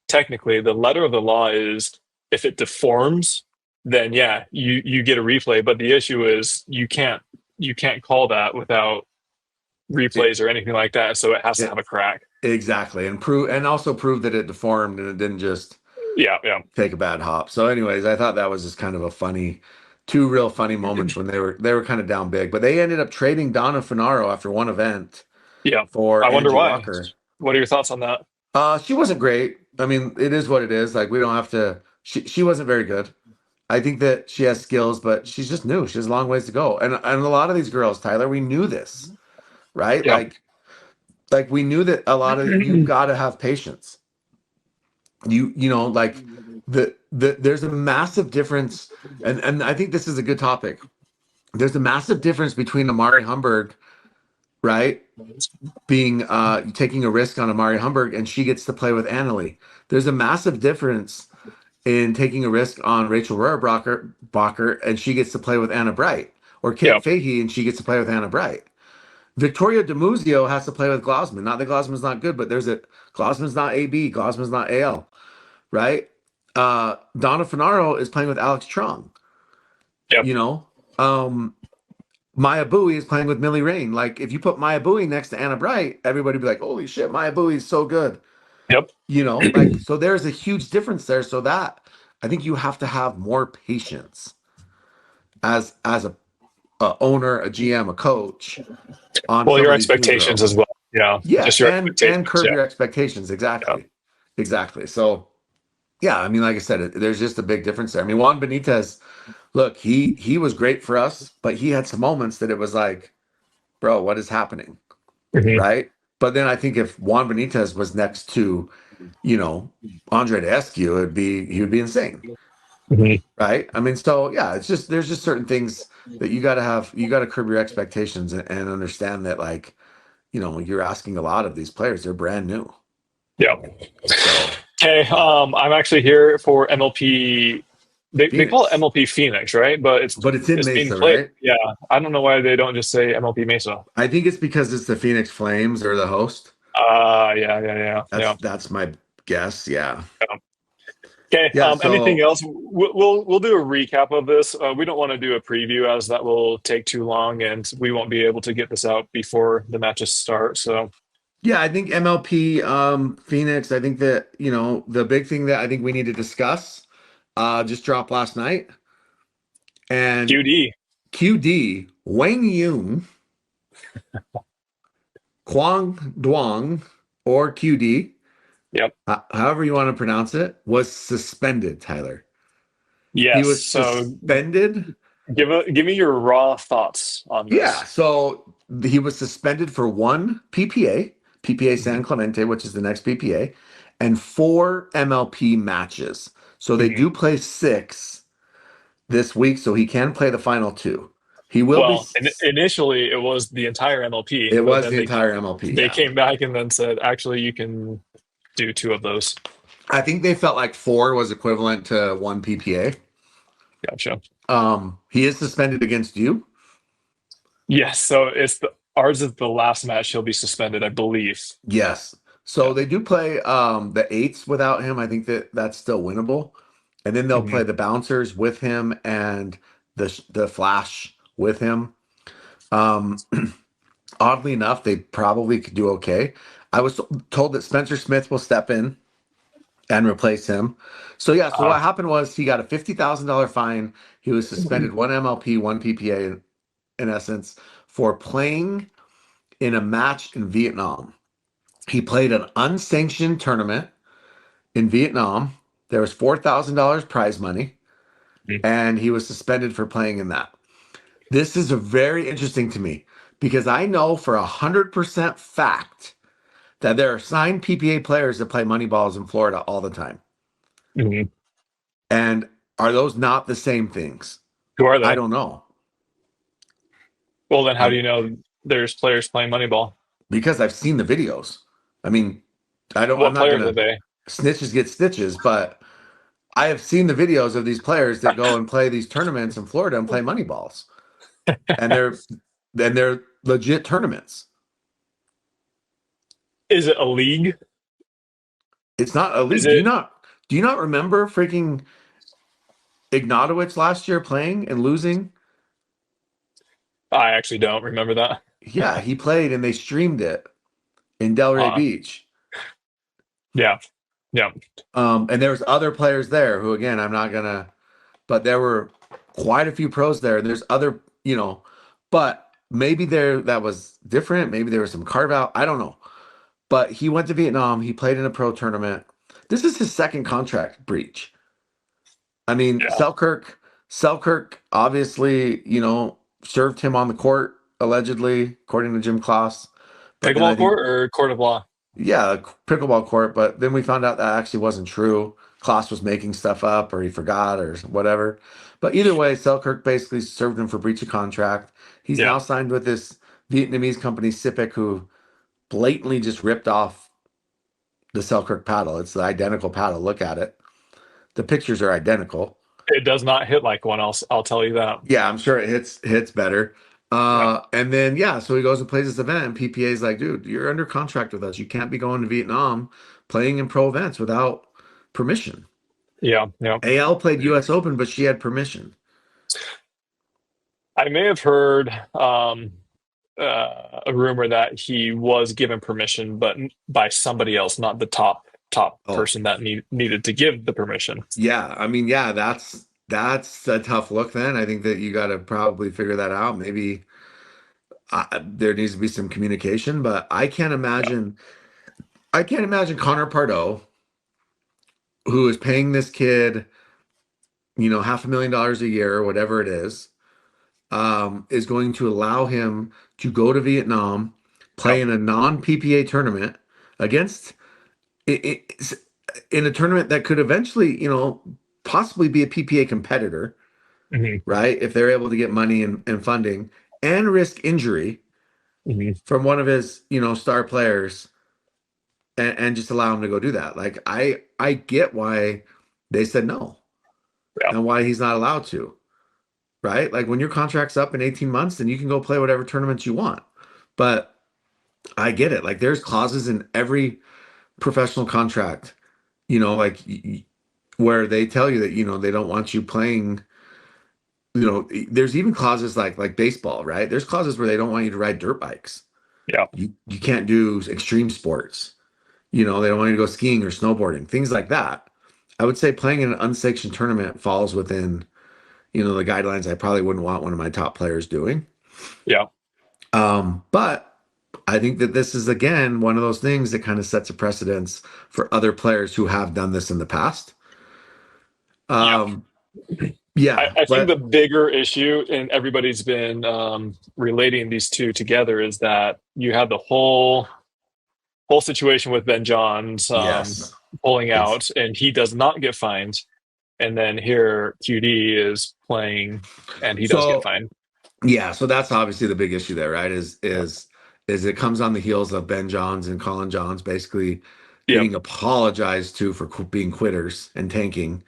technically, the letter of the law is if it deforms, then yeah, you get a replay. But the issue is you can't call that without It, replays or anything like that. So it has to have it a crack. exactly, and also prove that it deformed and it didn't just Yeah. Yeah. take a bad hop. So, anyways, I thought that was just kind of a funny, two real funny moments when they were kind of down big, but they ended up trading Donna Finaro after one event Yeah. for I wonder Angie why. Walker. What are your thoughts on that? She wasn't great. I mean, it is what it is. Like we don't have to. She wasn't very good. I think that she has skills, but she's just new. She has a long ways to go. And a lot of these girls, Tyler, we knew this, right? Yeah. Like we knew that a lot of you got to have patience. Like there's a massive difference, and I think this is a good topic. There's a massive difference between Amari Humberg, right? Being taking a risk on Amari Humberg, and she gets to play with Annalie. There's a massive difference in taking a risk on Rachel Rohrabacher, and she gets to play with Anna Bright, or Yeah. Kate Fahey, and she gets to play with Anna Bright. Victoria DeMuzio has to play with Glausman. Not that Glausman's not good, but Glausman's not AB, Glausman's not AL, right? Donna Finaro is playing with Alex Trong, Yep. you know. Maya Bowie is playing with Millie Rain. Like if you put Maya Bowie next to Anna Bright, everybody would be like, holy shit, Maya Bowie is so good. Yep. Like so there's a huge difference there. So that I think you have to have more patience as a owner, a GM, a coach on Well, some your of these new expectations as girls. well. Yeah. Yeah, Just your and expectations. curb Yeah. your expectations. Yeah. Exactly. So yeah, I mean, like I said, there's just a big difference there. I mean, Juan Benitez look, he was great for us, but he had some moments that it was like, bro, what is happening? Mhm. Right? But then I think if Juan Benitez was next to, you know, Andre Eskew, he would be insane. Mhm. Right? I mean, so yeah, it's just there's just certain things that you gotta curb your expectations and understand that like, you're asking a lot of these players. They're brand new. Yeah. So Okay. I'm actually here for MLP. They call it Phoenix. MLP Phoenix, right? But But it's in it's being Mesa, played. right? Yeah. I don't know why they don't just say MLP Mesa. I think it's because it's the Phoenix Flames or the host. Yeah, yeah, yeah, yeah. That's my guess. Yeah. Yeah. Okay. Yeah. Anything So else? We'll do a recap of this. We don't want to do a preview as that will take too long, and we won't be able to get this out before the matches start. So yeah, I think MLP Phoenix, I think that, the big thing that I think we need to discuss just dropped last night. And QD. QD, Wang Yung, Kwang Duong, or QD, Yep. however you want to pronounce it, was suspended, Tyler. He Yes. was So suspended. give me your raw thoughts on Yeah, this. so he was suspended for one PPA San Mhm. Clemente, which is the next PPA, and four MLP matches. So they Mhm. do play six this week, so he can play the final two. He will be. Well, initially it was the entire MLP, It but was then the entire MLP. they Yeah, came back and then said, actually, you can do two of those. I think they felt like four was equivalent to one PPA. Gotcha. He is suspended against you. Yes. So ours is the last match. He'll be suspended, I believe. Yes. Yeah. So they do play the eights without him. I think that that's still winnable. And then they'll Mhm. play the bouncers with him and the flash with him. Um, oddly enough, they probably could do okay. I was told that Spencer Smith will step in and replace him. So yeah, so Uh, what happened was he got a $50,000 fine. He was suspended one MLP, one PPA in essence for playing in a match in Vietnam. He played an unsanctioned tournament in Vietnam. There was $4,000 prize money, and he was suspended for playing in that. This is a very interesting to me because I know for 100% fact that there are signed PPA players that play money balls in Florida all the time. Mhm. And are those not the same things? Who are I they? don't know. Well, then how do I you know there's players playing Moneyball? because I've seen the videos. I mean, I'm What not players are gonna they? snitches get stitches, but I have seen the videos of these players that go and play these tournaments in Florida and play money balls. And they're legit tournaments. Is it a league? It's not a Is league. it? Do you not remember freaking Ignatowicz last year playing and losing? I actually don't remember that. Yeah, he played and they streamed it in Delray Uh, Beach. yeah. Yeah. And there was other players there who, again, I'm not gonna, but there were quite a few pros there. And there's other, but maybe there that was different. Maybe there was some carve out. I don't know. But he went to Vietnam. He played in a pro tournament. This is his second contract breach. I mean, Yeah. Selkirk obviously, served him on the court allegedly, according to Jim Kloss. But then I Pickleball think, court or court of law? yeah, pickleball court. But then we found out that actually wasn't true. Kloss was making stuff up, or he forgot, or whatever. But either way, Selkirk basically served him for breach of contract. He's Yeah. now signed with this Vietnamese company, Sipic, who blatantly just ripped off the Selkirk paddle. It's the identical paddle. Look at it. The pictures are identical. It does not hit like one else. I'll tell you that. Yeah, I'm sure it hits better. Yeah. And then yeah, so he goes and plays this event, and PPA is like, dude, you're under contract with us. You can't be going to Vietnam playing in pro events without permission. Yeah. Yeah. AL played US Open, but she had permission. I may have heard a rumor that he was given permission, but by somebody else, not the top Oh, person that needed to give the permission. yeah. I mean, yeah, that's a tough look then. I think that you got to probably figure that out. Maybe there needs to be some communication, but I can't imagine Connor Pardo, who is paying this kid $500,000 a year or whatever it is going to allow him to go to Vietnam, play Yep. in a non-PPA tournament against in a tournament that could eventually, possibly be a PPA competitor, Hmm. right? If they're able to get money and funding and risk injury Hmm. from one of his, star players and just allow him to go do that. Like I get why they said no Yeah. and why he's not allowed to, right? Like when your contract's up in 18 months, then you can go play whatever tournaments you want. But I get it. Like there's clauses in every professional contract, like where they tell you that, they don't want you playing, there's even clauses like baseball, right? There's clauses where they don't want you to ride dirt bikes. Yeah. You can't do extreme sports. They don't want you to go skiing or snowboarding, things like that. I would say playing in an unsanctioned tournament falls within, the guidelines I probably wouldn't want one of my top players doing. Yeah. But I think that this is again one of those things that kind of sets a precedence for other players who have done this in the past. Yeah. Um, yeah, I think the but bigger issue, and everybody's been relating these two together, is that you have the whole situation with Ben Johns yes, pulling it's out, and he does not get fined, and then here QD is playing, and he does get so fined. yeah, so that's obviously the big issue there, right? Is Yeah. is is it comes on the heels of Ben Johns and Colin Johns basically Yep. getting apologized to for being quitters and tanking.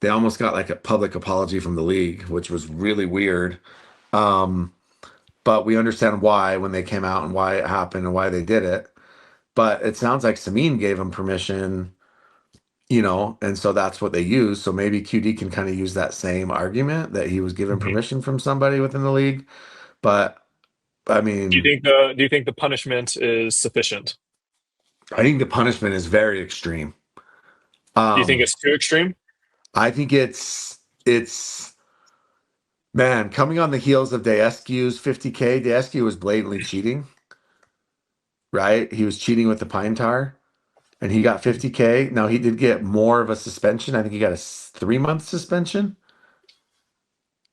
They almost got like a public apology from the league, which was really weird. Um, but we understand why when they came out and why it happened and why they did it. But it sounds like Samin gave him permission, and so that's what they use. So maybe QD can kind of use that same argument that he was given Mhm. permission from somebody within the league. But I mean, Do you think the punishment is sufficient? I think the punishment is very extreme. Do you think Um, it's too extreme? I think it's man, coming on the heels of Daescu's 50K, Daescu was blatantly cheating, right? He was cheating with the pine tar and he got 50K. Now he did get more of a suspension. I think he got a 3-month suspension.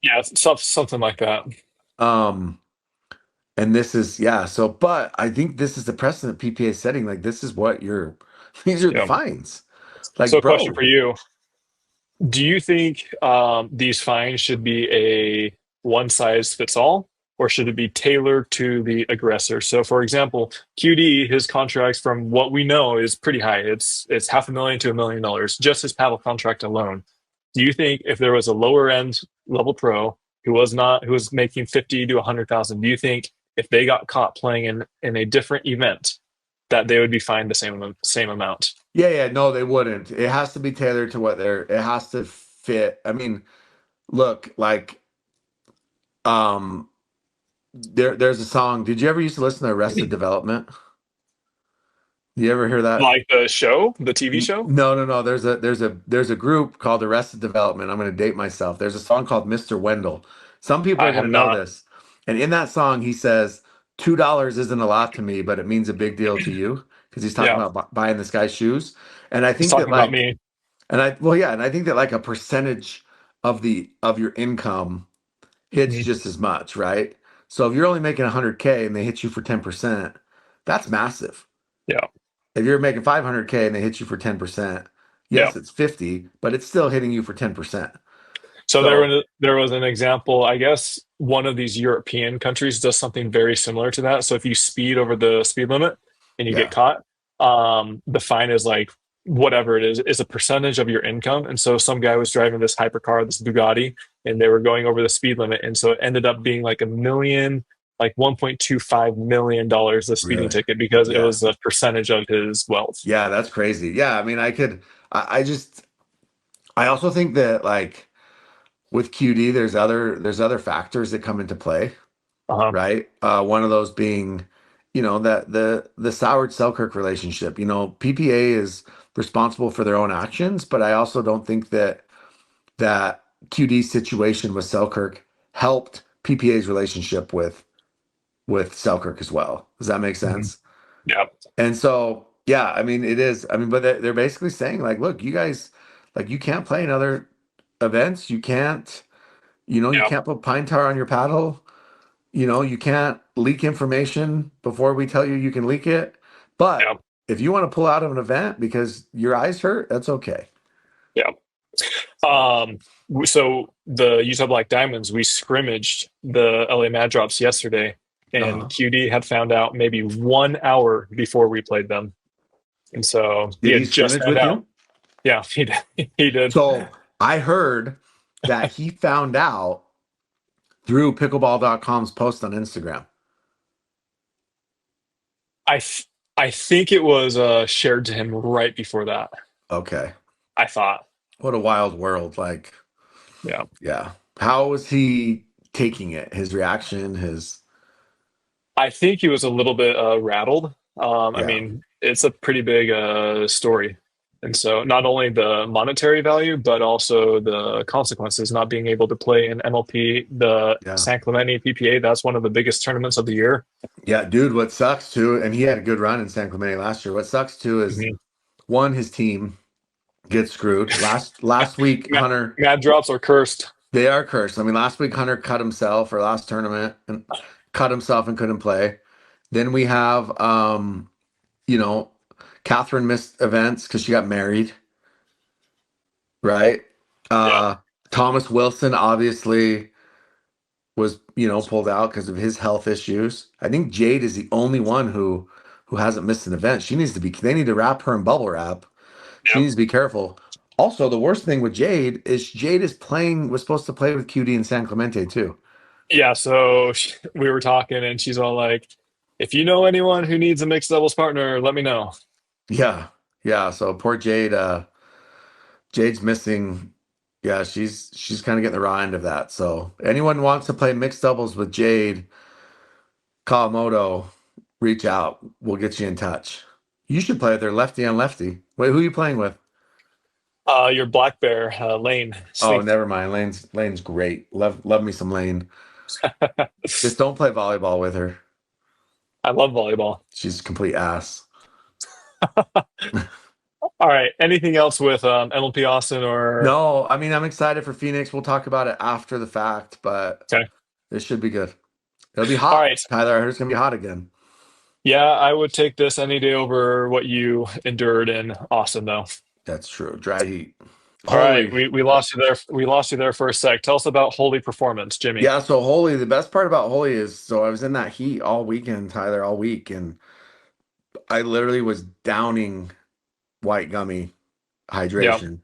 Yeah, something like that. Um, and this is, yeah, so but I think this is the precedent PPA setting. Like this is what you're these are the Yeah. fines. So, Like, a question for bro, you: do you think these fines should be a one size fits all, or should it be tailored to the aggressor? So, for example, QD, his contracts, from what we know, is pretty high. It's $500,000 to $1 million, just his paddle contract alone. Do you think if there was a lower end level pro who was making 50 to 100,000, do you think if they got caught playing in a different event that they would be fined the same amount? yeah, no, they wouldn't. It has to be tailored to what it has to fit. I mean, look, like, um, there's a song. Did you ever used to listen to Arrested Development? You ever hear that? Like the show, the TV show? No, no, no. There's a group called Arrested Development. I'm going to date myself. There's a song called Mr. Wendell. Some people are I going have to know not. this. And in that song, he says, $2 isn't a lot to me, but it means a big deal to you. Because he's talking Yeah, about buying this guy's shoes. And I he's think that talking about like, me. well, yeah, and I think that like a percentage of your income hits Mhm. just as much, right? So if you're only making 100K and they hit you for 10%, that's massive. Yeah, If you're making 500K and they hit you for 10%, yeah. yes, it's 50, but it's still hitting you for 10%. So So, there was an example. I guess one of these European countries does something very similar to that. So if you speed over the speed limit and you get yeah, caught, the fine is like whatever it is a percentage of your income. And so some guy was driving this hypercar, this Bugatti, and they were going over the speed limit, and so it ended up being like a million, like $1.25 million the speeding really. ticket because it Yeah. was a percentage of his wealth. Yeah, that's crazy. Yeah, I mean, I just, I also think that like with QD, there's other factors that come into play, Uh-huh. right? One of those being, that the Soward Selkirk relationship. PPA is responsible for their own actions, but I also don't think that QD's situation with Selkirk helped PPA's relationship with Selkirk as well. Does that make Mhm. sense? Yeah. And so, yeah, I mean, it is. I mean, but they're basically saying like, look, you guys, like, you can't play another. events, you can't, you Yeah. can't put pine tar on your paddle. You can't leak information before we tell you you can leak it. But Yeah. if you want to pull out of an event because your eyes hurt, that's okay. Yeah. So the Utah Black Diamonds, we scrimmaged the LA Mad Drops yesterday, and Uh-huh. QD had found out maybe 1 hour before we played them. And so he Did he had just scrimmage found with out. you? Yeah, he did. He did. So I heard that he found out through pickleball.com's post on Instagram. I think it was shared to him right before that. Okay. I thought. What a wild world. Like, Yeah. yeah. How was he taking it? His reaction, I think he was a little bit rattled. I yeah. mean, it's a pretty big story. And so not only the monetary value, but also the consequences, not being able to play in MLP, the Yeah. San Clemente PPA, that's one of the biggest tournaments of the year. Yeah, dude, what sucks too, and he had a good run in San Clemente last year. What sucks too is Mhm. one, his team gets screwed. Last week, Mad, Hunter, mad drops are cursed. they are cursed. I mean, last week Hunter cut himself or last tournament and cut himself and couldn't play. Then we have you know, Catherine missed events because she got married, right? Yeah. Uh Thomas Wilson obviously was, pulled out because of his health issues. I think Jade is the only one who hasn't missed an event. They need to wrap her in bubble wrap. She Yep. needs to be careful. Also, the worst thing with Jade was supposed to play with QD and San Clemente too. Yeah. So we were talking, and she's all like, if you know anyone who needs a mixed doubles partner, let me know. Yeah. Yeah. So poor Jade, Jade's missing. Yeah, she's kind of getting the raw end of that. So anyone who wants to play mixed doubles with Jade Kawamoto, reach out. We'll get you in touch. You should play with her lefty on lefty. Wait, who are you playing with? Your black bear, Lane, Oh, sleep. never mind. Lane's great. Love me some Lane. Just don't play volleyball with her. I love volleyball. She's a complete ass. All right. Anything else with MLP Austin or No, I mean I'm excited for Phoenix. We'll talk about it after the fact, but okay. this should be good. It'll be All hot, right. Tyler. I heard it's gonna be hot again. Yeah, I would take this any day over what you endured in Austin, though. That's true. Dry heat. All right, Holy. we lost you there. We lost you there for a sec. Tell us about Holey Performance, Jimmy. Yeah, so Holy, the best part about Holy is so I was in that heat all weekend, Tyler, all week, and I literally was downing white gummy Yeah, hydration.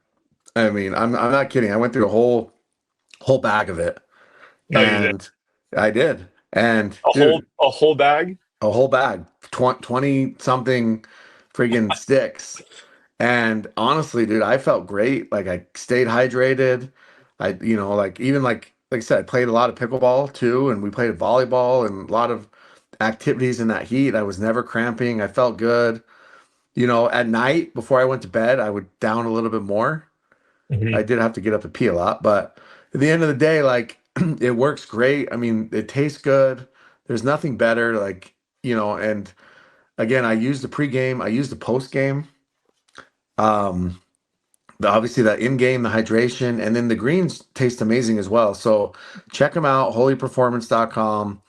I mean, I'm not kidding. I went through a whole bag of it, no, you did and I did. And dude, a whole bag. a whole bag, 20 something friggin' sticks. And honestly, dude, I felt great. Like I stayed hydrated. Like even like I said, I played a lot of pickleball too, and we played volleyball and a lot of activities in that heat. I was never cramping. I felt good. At night before I went to bed, I would down a little bit more. I Mhm. did have to get up and pee a lot, but at the end of the day, like it works great. I mean, it tastes good. There's nothing better. And again, I used the pregame, I used the postgame. Um, obviously the in-game, the hydration, and then the greens taste amazing as well. So check them out, holyperformance.com.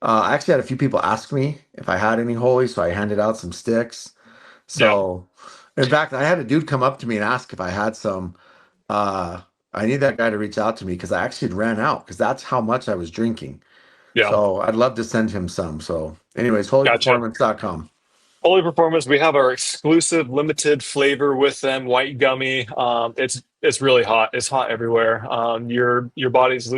I actually had a few people ask me if I had any holy, so I handed out some sticks. Yeah, So in fact, I had a dude come up to me and ask if I had some. Uh, I need that guy to reach out to me because I actually had ran out because that's how much I was drinking. yeah, So I'd love to send him some. So anyways, gotcha. holyperformance.com. Holey Performance. We have our exclusive limited flavor with them, white gummy. It's really hot. It's hot everywhere. Your body's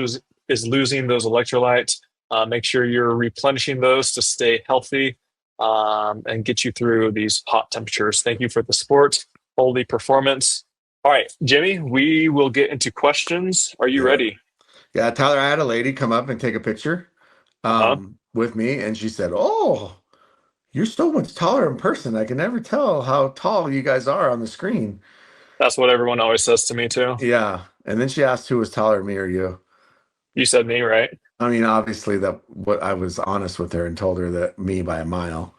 is losing those electrolytes. Make sure you're replenishing those to stay healthy and get you through these hot temperatures. Thank you for the support, Holey Performance. All right, Jimmy, we will get into questions. Are you Yeah. ready? Yeah, Tyler, I had a lady come up and take a picture Uh-huh. with me, and she said, "Oh, you're so much taller in person. I can never tell how tall you guys are on the screen." That's what everyone always says to me too. Yeah. And then she asked who was taller, me or you. You said me, right? I mean, obviously that what I was honest with her and told her that me by a mile.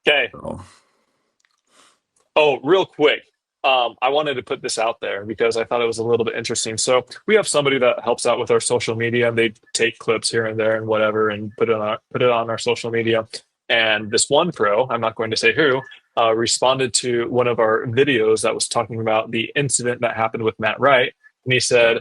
Okay. So Oh, real quick. I wanted to put this out there because I thought it was a little bit interesting. So we have somebody that helps out with our social media, and they take clips here and there and whatever, and put it on our social media. And this one pro, I'm not going to say who, responded to one of our videos that was talking about the incident that happened with Matt Wright, and he Yeah. said,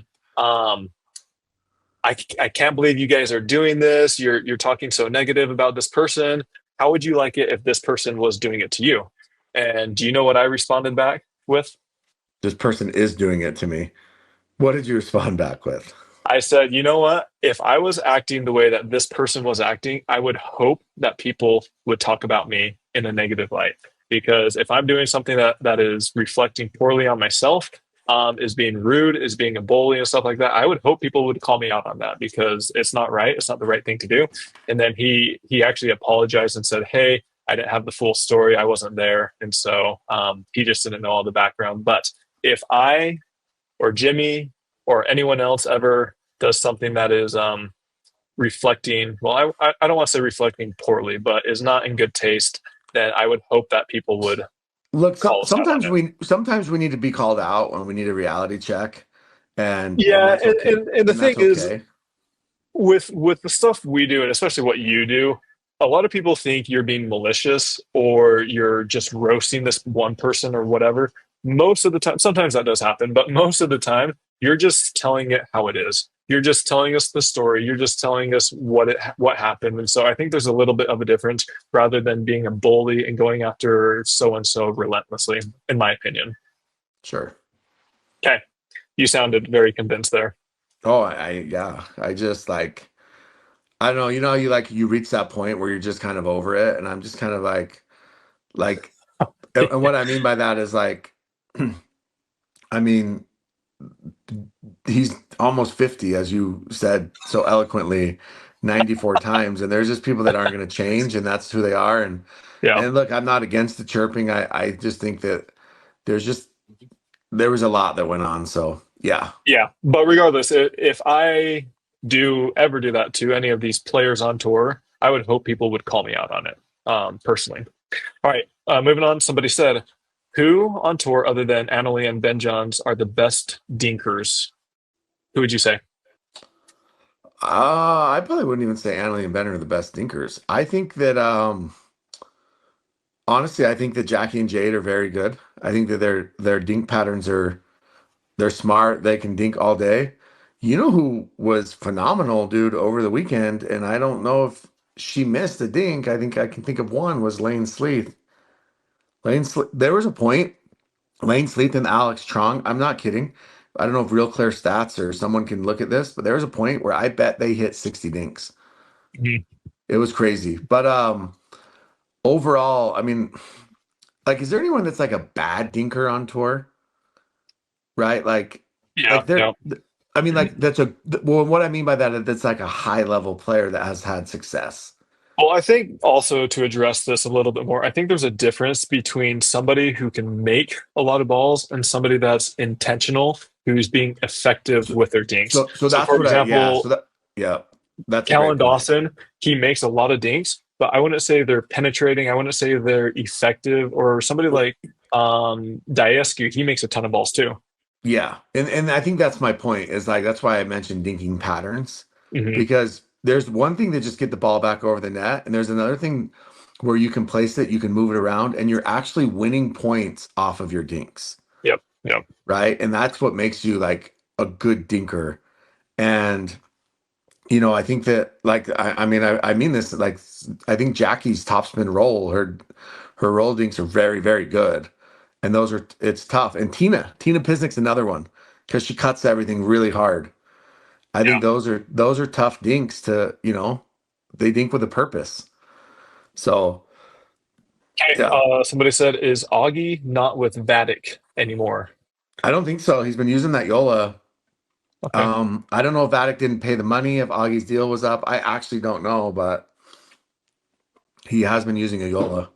I can't believe you guys are doing this. You're talking so negative about this person. How would you like it if this person was doing it to you? And do you know what I responded back with? This person is doing it to me. What did you respond back with? I said, you know what? If I was acting the way that this person was acting, I would hope that people would talk about me in a negative light. Because if I'm doing something that is reflecting poorly on myself, is being rude, is being a bully and stuff like that, I would hope people would call me out on that because it's not right. It's not the right thing to do. And then he actually apologized and said, "Hey, I didn't have the full story. I wasn't there, and so he just didn't know all the background." But if I or Jimmy or anyone else ever does something that is reflecting, well, I don't want to say reflecting poorly, but is not in good taste, then I would hope that people would Look, call us out on it. sometimes we need to be called out when we need a reality check, and Yeah, that's okay. and the And thing that's is, okay. with the stuff we do, and especially what you do, a lot of people think you're being malicious or you're just roasting this one person or whatever. Most of the time, sometimes that does happen, but most of the time, you're just telling it how it is. You're just telling us the story. You're just telling us what happened. And so I think there's a little bit of a difference rather than being a bully and going after so and so relentlessly, in my opinion. Sure. Okay, you sounded very convinced there. Oh, yeah. I just like I don't know, you like you reach that point where you're just kind of over it, and I'm just kind of like and what I mean by that is like I mean he's almost 50, as you said so eloquently 94 times, and there's just people that aren't going to change, and that's who they are. Yeah. And look, I'm not against the chirping. I just think that there's just there was a lot that went on. So yeah. Yeah, but regardless, if I do ever do that to any of these players on tour, I would hope people would call me out on it, personally. All right, moving on. Somebody said, "Who on tour other than Annalie and Ben Johns are the best dinkers?" Who would you say? I probably wouldn't even say Annalie and Ben are the best thinkers. I think that honestly, I think that Jackie and Jade are very good. I think that their dink patterns are they're smart. They can dink all day. You know who was phenomenal, dude, over the weekend, and I don't know if she missed a dink. I think I can think of one was Lane Sleeth. There was a point, Lane Sleeth and Alex Trong. I'm not kidding. I don't know if Real Clear Stats or someone can look at this, but there was a point where I bet they hit 60 dinks. Mhm. It was crazy. But overall, I mean, like, is there anyone that's like a bad dinker on tour? Right? Yeah, Like yeah. I mean, like well, what I mean by that is that's like a high level player that has had success. Well, I think also to address this a little bit more, I think there's a difference between somebody who can make a lot of balls and somebody that's intentional, who's being effective So, with their dinks. so So, that's for what yeah. example, Yeah, that's a great Callan point. Dawson, he makes a lot of dinks, but I wouldn't say they're penetrating. I wouldn't say they're effective. Or somebody like Diescu, he makes a ton of balls too. Yeah, and I think that's my point. Is like that's why I mentioned dinking patterns, Hmm. because there's one thing to just get the ball back over the net, and there's another thing where you can place it, you can move it around, and you're actually winning points off of your dinks, Yep, yep. right? And that's what makes you like a good dinker. And I think that like I mean this like I think Jackie's topspin roll, her roll dinks are very, very good. And those are it's tough. And Tina Pisnick's another one because she cuts everything really hard. I think Yeah. those are tough dinks to, they dink with a purpose. So Okay. yeah, Somebody said, is Augie not with Vatic anymore? I don't think so. He's been using that Yola. Okay. I don't know if Vatic didn't pay the money, if Augie's deal was up. I actually don't know, but he has been using a Yola.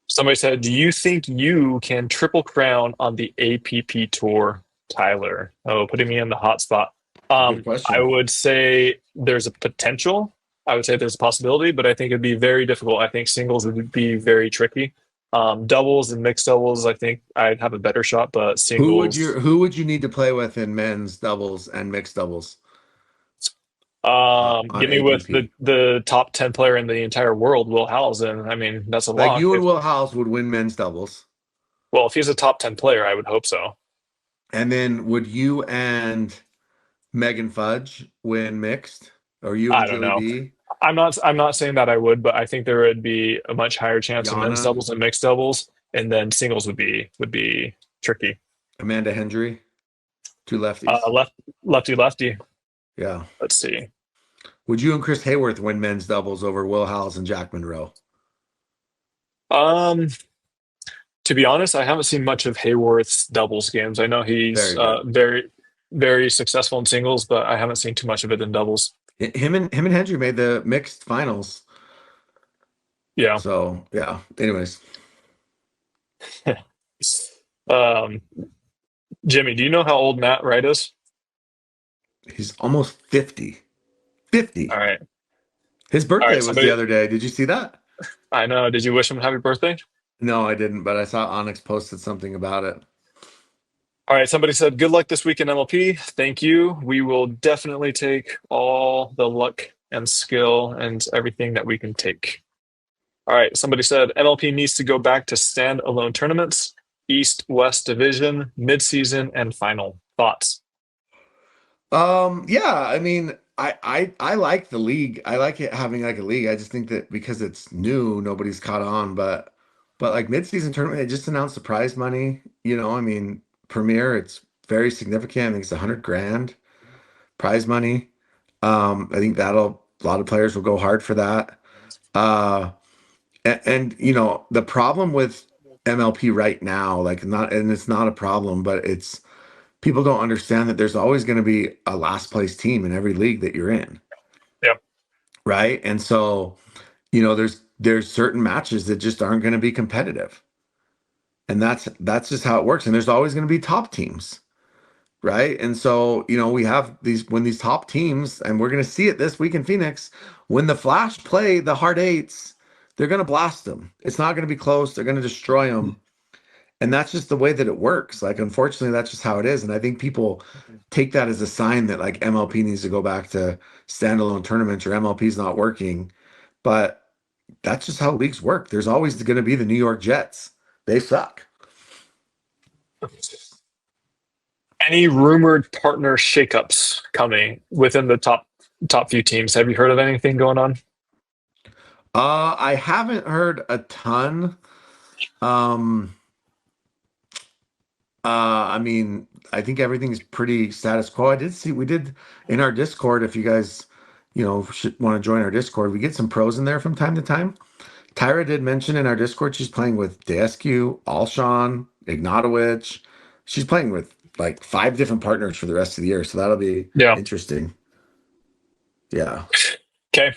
Somebody said, do you think you can triple crown on the APP tour, Tyler? Oh, putting me in the hot spot. Good I question. would say there's a potential. I would say there's a possibility, but I think it'd be very difficult. I think singles would be very tricky. Doubles and mixed doubles, I think I'd have a better shot, but singles, Who would you need to play with in men's doubles and mixed doubles on get me with the ATP? the top 10 player in the entire world, Will Howells. I mean, that's a Like lock. you and If Will House would win men's doubles. Well, if he's a top 10 player, I would hope so. And then would you and Megan Fudge win mixed? Or you and I don't Julie know. B? I'm not saying that I would, but I think there would be a much higher chance in men's Yana? doubles and mixed doubles, and then singles would be tricky. Amanda Hendry? Two lefties? Lefty lefty. Yeah. Let's see. Would you and Chris Hayworth win men's doubles over Will Howells and Jack Monroe? Um, to be honest, I haven't seen much of Hayworth's doubles games. I know he's Very good. very successful in singles, but I haven't seen too much of it in doubles. Him and Hendry made the mixed finals. Yeah. So yeah. Anyways, Um, Jimmy, do you know how old Matt Wright is? he's almost 50. All 50. right. His All birthday right. was the Somebody, other day. Did you see that? I know. Did you wish him happy birthday? No, I didn't, but I saw Onyx posted something about it. All right, somebody said, good luck this week in MLP. Thank you. We will definitely take all the luck and skill and everything that we can take. All right, somebody said, MLP needs to go back to stand-alone tournaments, East West Division, midseason, and final. Thoughts? Yeah, I mean, I like the league. I like it having like a league. I just think that because it's new, nobody's caught on. But like mid-season tournament, they just announced the prize money. I mean, Premier, it's very significant. I think it's 100 grand prize money. I think that'll a lot of players will go hard for that. Uh, and the problem with MLP right now, like not, and it's not a problem, but it's people don't understand that there's always going to be a last place team in every league that you're in, Yeah. right? And so, there's certain matches that just aren't going to be competitive. And that's just how it works. And there's always going to be top teams, right? And so, we have these top teams, and we're going to see it this week in Phoenix, when the Flash play the hard eights, they're going to blast them. It's not going to be close. They're going to destroy them. And that's just the way that it works. Like, unfortunately, that's just how it is. And I think people take that as a sign that like MLP needs to go back to standalone tournaments or MLP is not working. But that's just how leagues work. There's always going to be the New York Jets. They suck. Any rumored partner shakeups coming within the top few teams? Have you heard of anything going on? I haven't heard a ton. Um, I mean, I think everything's pretty status quo. We did in our Discord, if you guys, should want to join our Discord, we get some pros in there from time to time. Tyra did mention in our Discord she's playing with Deskew, Alshon, Ignatowicz. She's playing with like 5 different partners for the rest of the year, so that'll be Yeah. interesting. Yeah. Okay.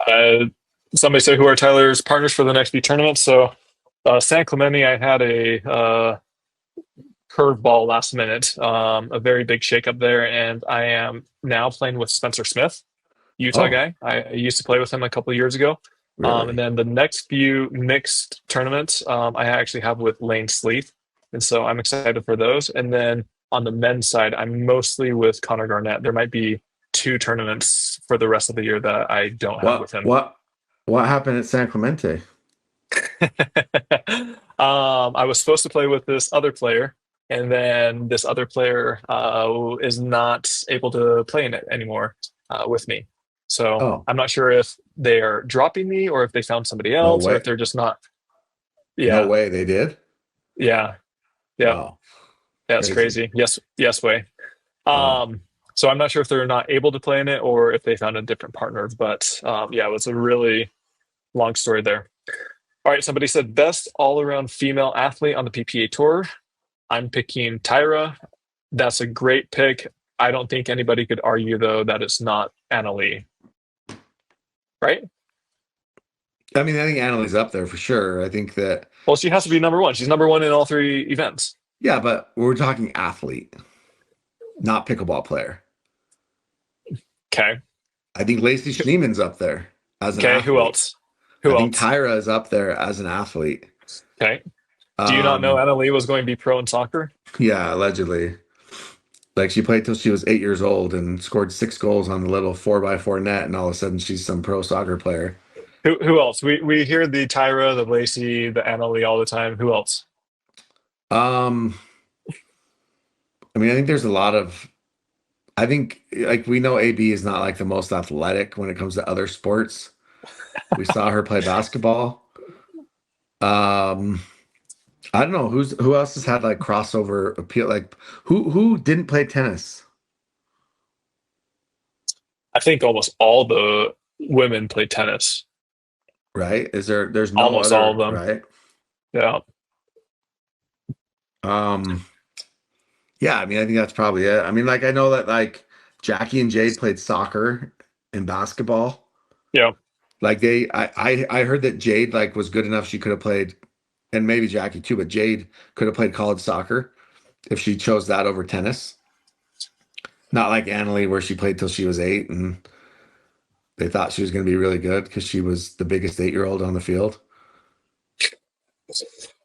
Uh, Somebody said, who are Tyler's partners for the next few tournaments? So, San Clemente, I had a curveball last minute, a very big shakeup there, and I am now playing with Spencer Smith, Utah Oh, guy. I used to play with him a couple of years ago. And really? then the next few mixed tournaments, I actually have with Lane Sleeth. And so I'm excited for those. And then on the men's side, I'm mostly with Connor Garnett. There might be 2 tournaments for the rest of the year that I don't have What with him. what what happened at San Clemente? I was supposed to play with this other player, and then this other player is not able to play in it anymore with me. So Oh, I'm not sure if they are dropping me or if they found somebody no else or if way. they're just not. No Yeah, way they did. yeah, yeah. Wow. That's Crazy. crazy. Yes, yes, way. Wow. So I'm not sure if they're not able to play in it or if they found a different partner. But yeah, it was a really long story there. All right, somebody said best all-around female athlete on the PPA tour. I'm picking Tyra. That's a great pick. I don't think anybody could argue though that it's not Anna Lee, right? I mean, I think Annalie's up there for sure. I think that, Well, she has to be number one. She's number one in all 3 events. yeah, but we're talking athlete, not pickleball player. Okay. I think Lacey Schneeman's up there as an Okay. Who athlete. else? Who I think else? Tyra is up there as an athlete. Okay. Do you not know Um, Anna Lee was going to be pro in soccer? yeah, allegedly. Like she played till she was 8 years old and scored 6 goals on the little 4x4 net, and all of a sudden she's some pro soccer player. Who else? We hear the Tyra, the Lacey, the Anna Lee all the time. Who else? Um, I mean, I think there's a lot of. I think like we know AB is not like the most athletic when it comes to other sports. We saw her play basketball. Um, I don't know who else has had like crossover appeal. Like who didn't play tennis, I think almost all the women play tennis. right? There's no Almost all of other, them. right? Yeah. Um, yeah, I mean, I think that's probably it. I mean, like I know that like Jackie and Jade played soccer and basketball. Yeah. Like I heard that Jade like was good enough she could have played, and maybe Jackie too, but Jade could have played college soccer if she chose that over tennis. Not like Annalie where she played till she was 8 and they thought she was going to be really good because she was the biggest 8-year-old on the field.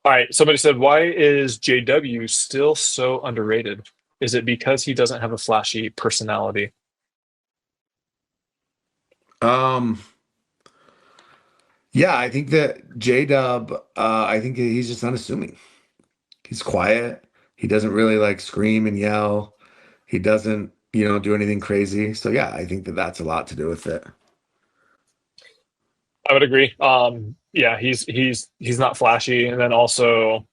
All right. Somebody said, why is JW still so underrated? Is it because he doesn't have a flashy personality? Um, yeah, I think that J Dub, I think that he's just unassuming. He's quiet. He doesn't really like scream and yell. He doesn't, do anything crazy. So yeah, I think that that's a lot to do with it. I would agree. Yeah, he's not flashy, and then also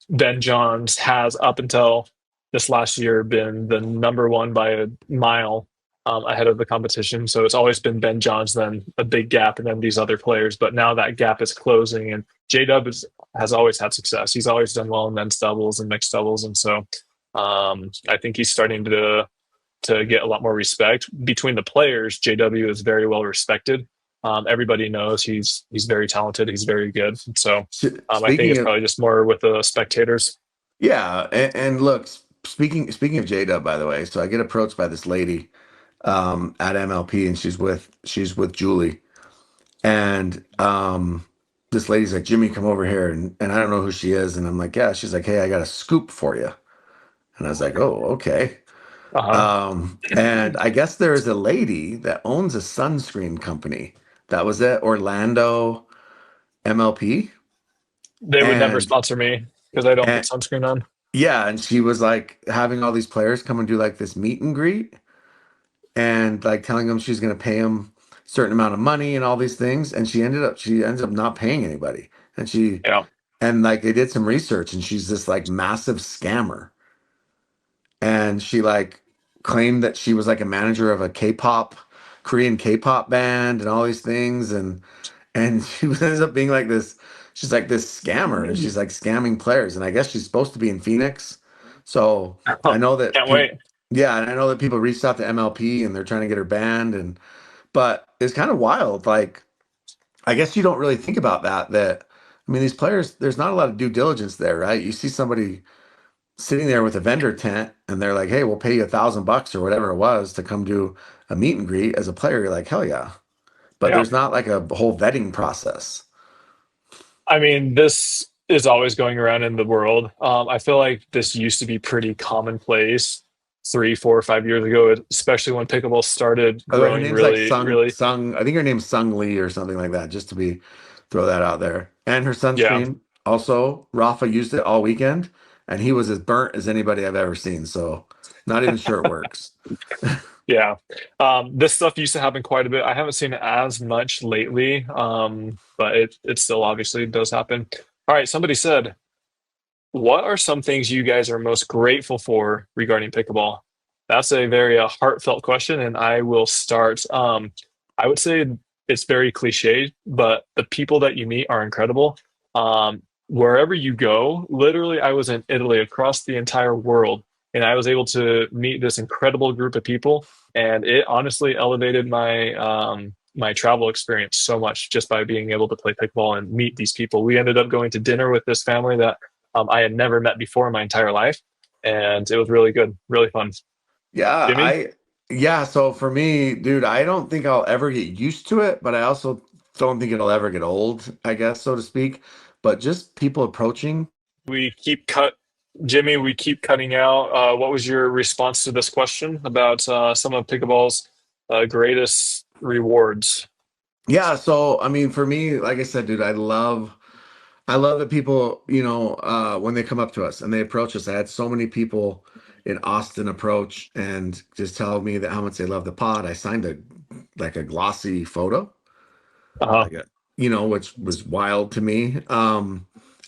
Ben Johns has up until this last year been the number one by a mile ahead of the competition. So it's always been Ben Johns, then a big gap, and then these other players. But now that gap is closing, and J Dub has always had success. He's always done well in men's doubles and mixed doubles, and so I think he's starting to get a lot more respect between the players. JW is very well respected. Everybody knows he's very talented. He's very good. So I think Speaking it's of, probably just more with the spectators. yeah, and look, speaking of J Dub, by the way, so I get approached by this lady at MLP, and she's with Julie, and this lady's like, Jimmy, come over here, and I don't know who she is, and I'm like, yeah, she's like, hey, I got a scoop for you, and I was like, oh, okay. Uh huh. And I guess there is a lady that owns a sunscreen company that was at Orlando MLP. They would never And, sponsor me because I don't put and sunscreen on. yeah, and she was like having all these players come and do like this meet and greet and like telling them she's going to pay them a certain amount of money and all these things. And she ends up not paying anybody. Yeah. And like they did some research and she's this like massive scammer. And she like claimed that she was like a manager of a K-pop, Korean K-pop band and all these things. And she ends up being like this. She's like this scammer, and she's like scamming players. And I guess she's supposed to be in Phoenix. So I know that Can't wait. yeah, and I know that people reached out to MLP and they're trying to get her banned. But it's kind of wild. Like I guess you don't really think about that. I mean, these players, there's not a lot of due diligence there, right? You see somebody sitting there with a vendor tent, and they're like, "Hey, we'll pay you $1,000 or whatever it was to come do a meet and greet." As a player, you're like, "Hell yeah!" But Yeah. there's not like a whole vetting process. I mean, this is always going around in the world. I feel like this used to be pretty commonplace 3, 4, 5 years ago, especially when pickleball started Oh, her growing name's like really, Sung really. Sung. I think her name's Sung Lee or something like that. Just to be throw that out there. And her Yeah. sunscreen also. Rafa used it all weekend, and he was as burnt as anybody I've ever seen. So not even sure it works. Yeah. This stuff used to happen quite a bit. I haven't seen it as much lately, but it still obviously does happen. All right. Somebody said, what are some things you guys are most grateful for regarding pickleball? That's a very heartfelt question, and I will start. I would say it's very cliche, but the people that you meet are incredible. Wherever you go, literally, I was in Italy across the entire world, and I was able to meet this incredible group of people, and it honestly elevated my travel experience so much just by being able to play pickleball and meet these people. We ended up going to dinner with this family that I had never met before in my entire life, and it was really good, really fun. Yeah, Jimmy? yeah, so for me, dude, I don't think I'll ever get used to it, but I also don't think it'll ever get old, I guess, so to speak. But just people approaching. Jimmy, we keep cutting out. What was your response to this question about some of pickleball's greatest rewards? Yeah, so I mean, for me, like I said, dude, I love that people, when they come up to us and they approach us. I had so many people in Austin approach and just tell me that how much they love the pod. I signed a glossy photo, Uh-huh. like which was wild to me.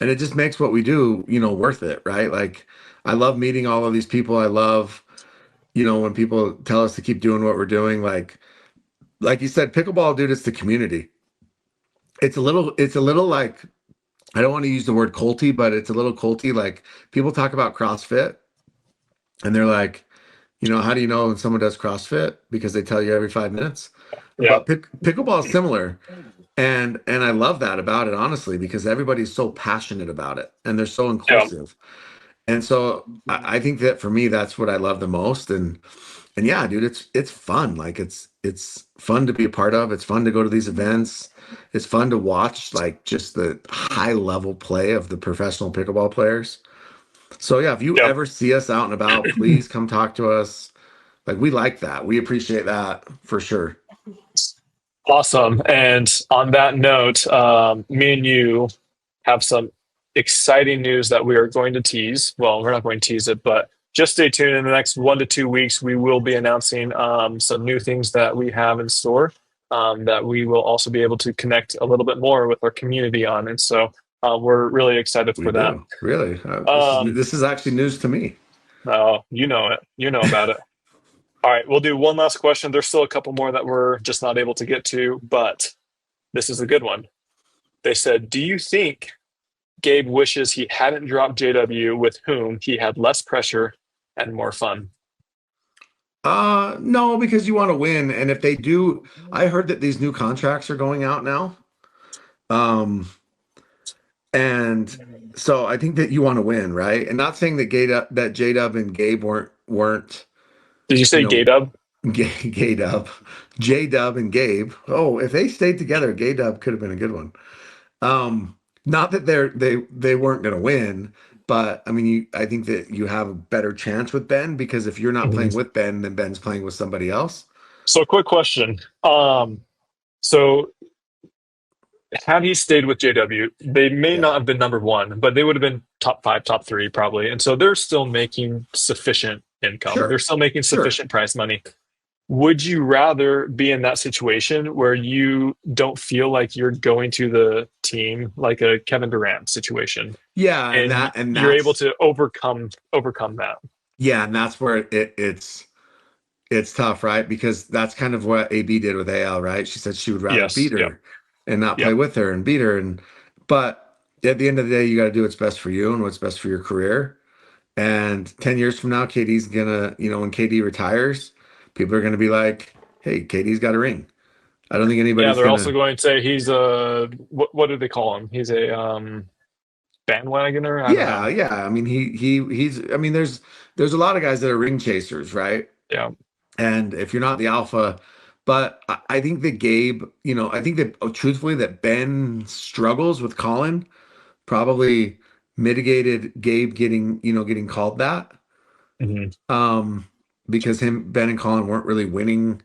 And it just makes what we do, worth it, right? Like I love meeting all of these people. I love, when people tell us to keep doing what we're doing. Like you said, pickleball, dude, it's the community. It's a little like, I don't want to use the word culty, but it's a little culty. Like people talk about CrossFit and they're like, how do you know when someone does CrossFit? Because they tell you every 5 minutes. Yeah. But pickleball is similar. And I love that about it, honestly, because everybody's so passionate about it and they're so Yeah. inclusive. And so I think that for me, that's what I love the most. And yeah, dude, it's fun. Like it's fun to be a part of. It's fun to go to these events. It's fun to watch like just the high level play of the professional pickleball players. So yeah, if you Yep. ever see us out and about, please come talk to us. Like we like that. We appreciate that for sure. Awesome. And on that note, me and you have some exciting news that we are going to tease. Well, we're not going to tease it, but just stay tuned. In the next 1 to 2 weeks, we will be announcing some new things that we have in store that we will also be able to connect a little bit more with our community on. And so we're really excited We for that. do. Really. This is Um, this is actually news to me. oh, you know it. You know about it. All right, we'll do one last question. There's still a couple more that we're just not able to get to, but this is a good one. They said, do you think Gabe wishes he hadn't dropped JW with whom he had less pressure and more fun? No, because you want to win. And if they do, I heard that these new contracts are going out now. Um, and so I think that you want to win, right? And not saying that J Dub and Gabe weren't, Did you you say know, Gay Dub? Gay Dub, J Dub and Gabe. Oh, if they stayed together, Gay Dub could have been a good one. Not that they weren't going to win, but I mean, I think that you have a better chance with Ben because if you're not Mhm. playing with Ben, then Ben's playing with somebody else. So, quick question. So had he stayed with JW, they may Yeah. not have been number one, but they would have been top five, top three, probably. And so they're still making sufficient income. They're Sure. still making Sure. sufficient prize money. Would you rather be in that situation where you don't feel like you're going to the team like a Kevin Durant situation Yeah, and and that and you're able that's to overcome that? yeah, and that's where it's tough, right? Because that's kind of what AB did with AL, right? She said she would rather Yes. beat Yep. her and not play Yep. with her and beat her but at the end of the day, you got to do what's best for you and what's best for your career. And 10 years from now, KD's gonna, when KD retires, people are gonna be like, hey, KD's got a ring. I don't think Yeah, anybody's they're also gonna. going to say he's a what do they call him? He's a bandwagoner. I don't Yeah, know. yeah. I mean, he's. I mean, there's a lot of guys that are ring chasers, right? Yeah. And if you're not the alpha, but I think that Gabe, I think that truthfully that Ben struggles with Colin probably mitigated Gabe getting called that. Hmm. Um, because Ben and Colin weren't really winning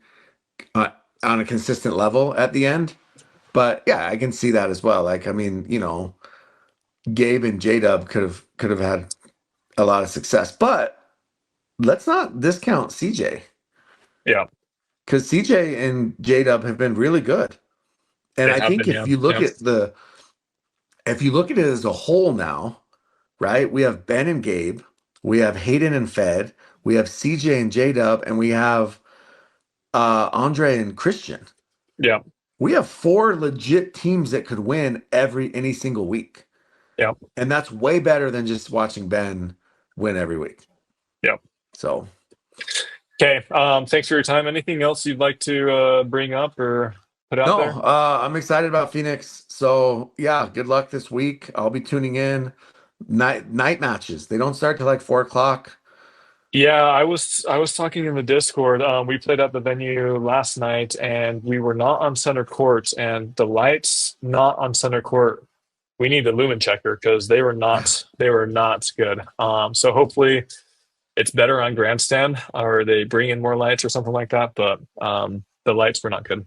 uh, on a consistent level at the end. But yeah, I can see that as well. Like, I mean, Gabe and J Dub could have had a lot of success, but let's not discount CJ Yeah, because CJ and J Dub have been really good. And they I have think been. if Yeah. you look Yeah. at it as a whole now, right? We have Ben and Gabe, we have Hayden and Fed, we have CJ and J Dub, and we have Andre and Christian. Yeah. We have four legit teams that could win any single week. Yeah. And that's way better than just watching Ben win every week. Yeah. So, Okay. Thanks for your time. Anything else you'd like to bring up or put out no, there? I'm excited about Phoenix. So, yeah, good luck this week. I'll be tuning in. Night matches. They don't start till like 4 o'clock. Yeah, I was talking in the Discord. We played at the venue last night, and we were not on center court, and the lights not on center court. We need a lumen checker because they were not good. So hopefully it's better on grandstand, or they bring in more lights or something like that. But the lights were not good.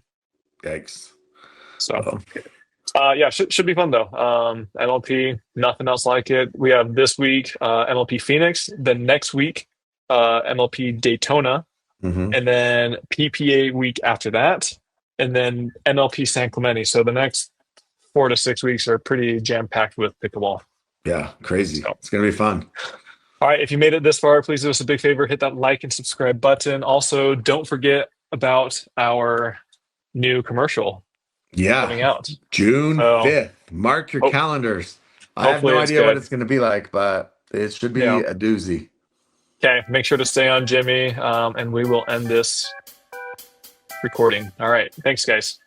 Yikes. So Well, yeah, should be fun though. MLP, nothing else like it. We have this week MLP Phoenix, then next week MLP Daytona, mhm. and then PPA week after that, and then MLP San Clemente. So the next 4 to 6 weeks are pretty jam packed with pickleball. Yeah, crazy. So, It's gonna be fun. all right, if you made it this far, please do us a big favor, hit that like and subscribe button. Also, don't forget about our new commercial Yeah, coming out. June So 5th. Mark your ho- calendars. I have hopefully no it's idea what good. it's gonna be like, but it should be Yeah. a doozy. Okay, make sure to stay on Jimmy, and we will end this recording. All right, thanks, guys.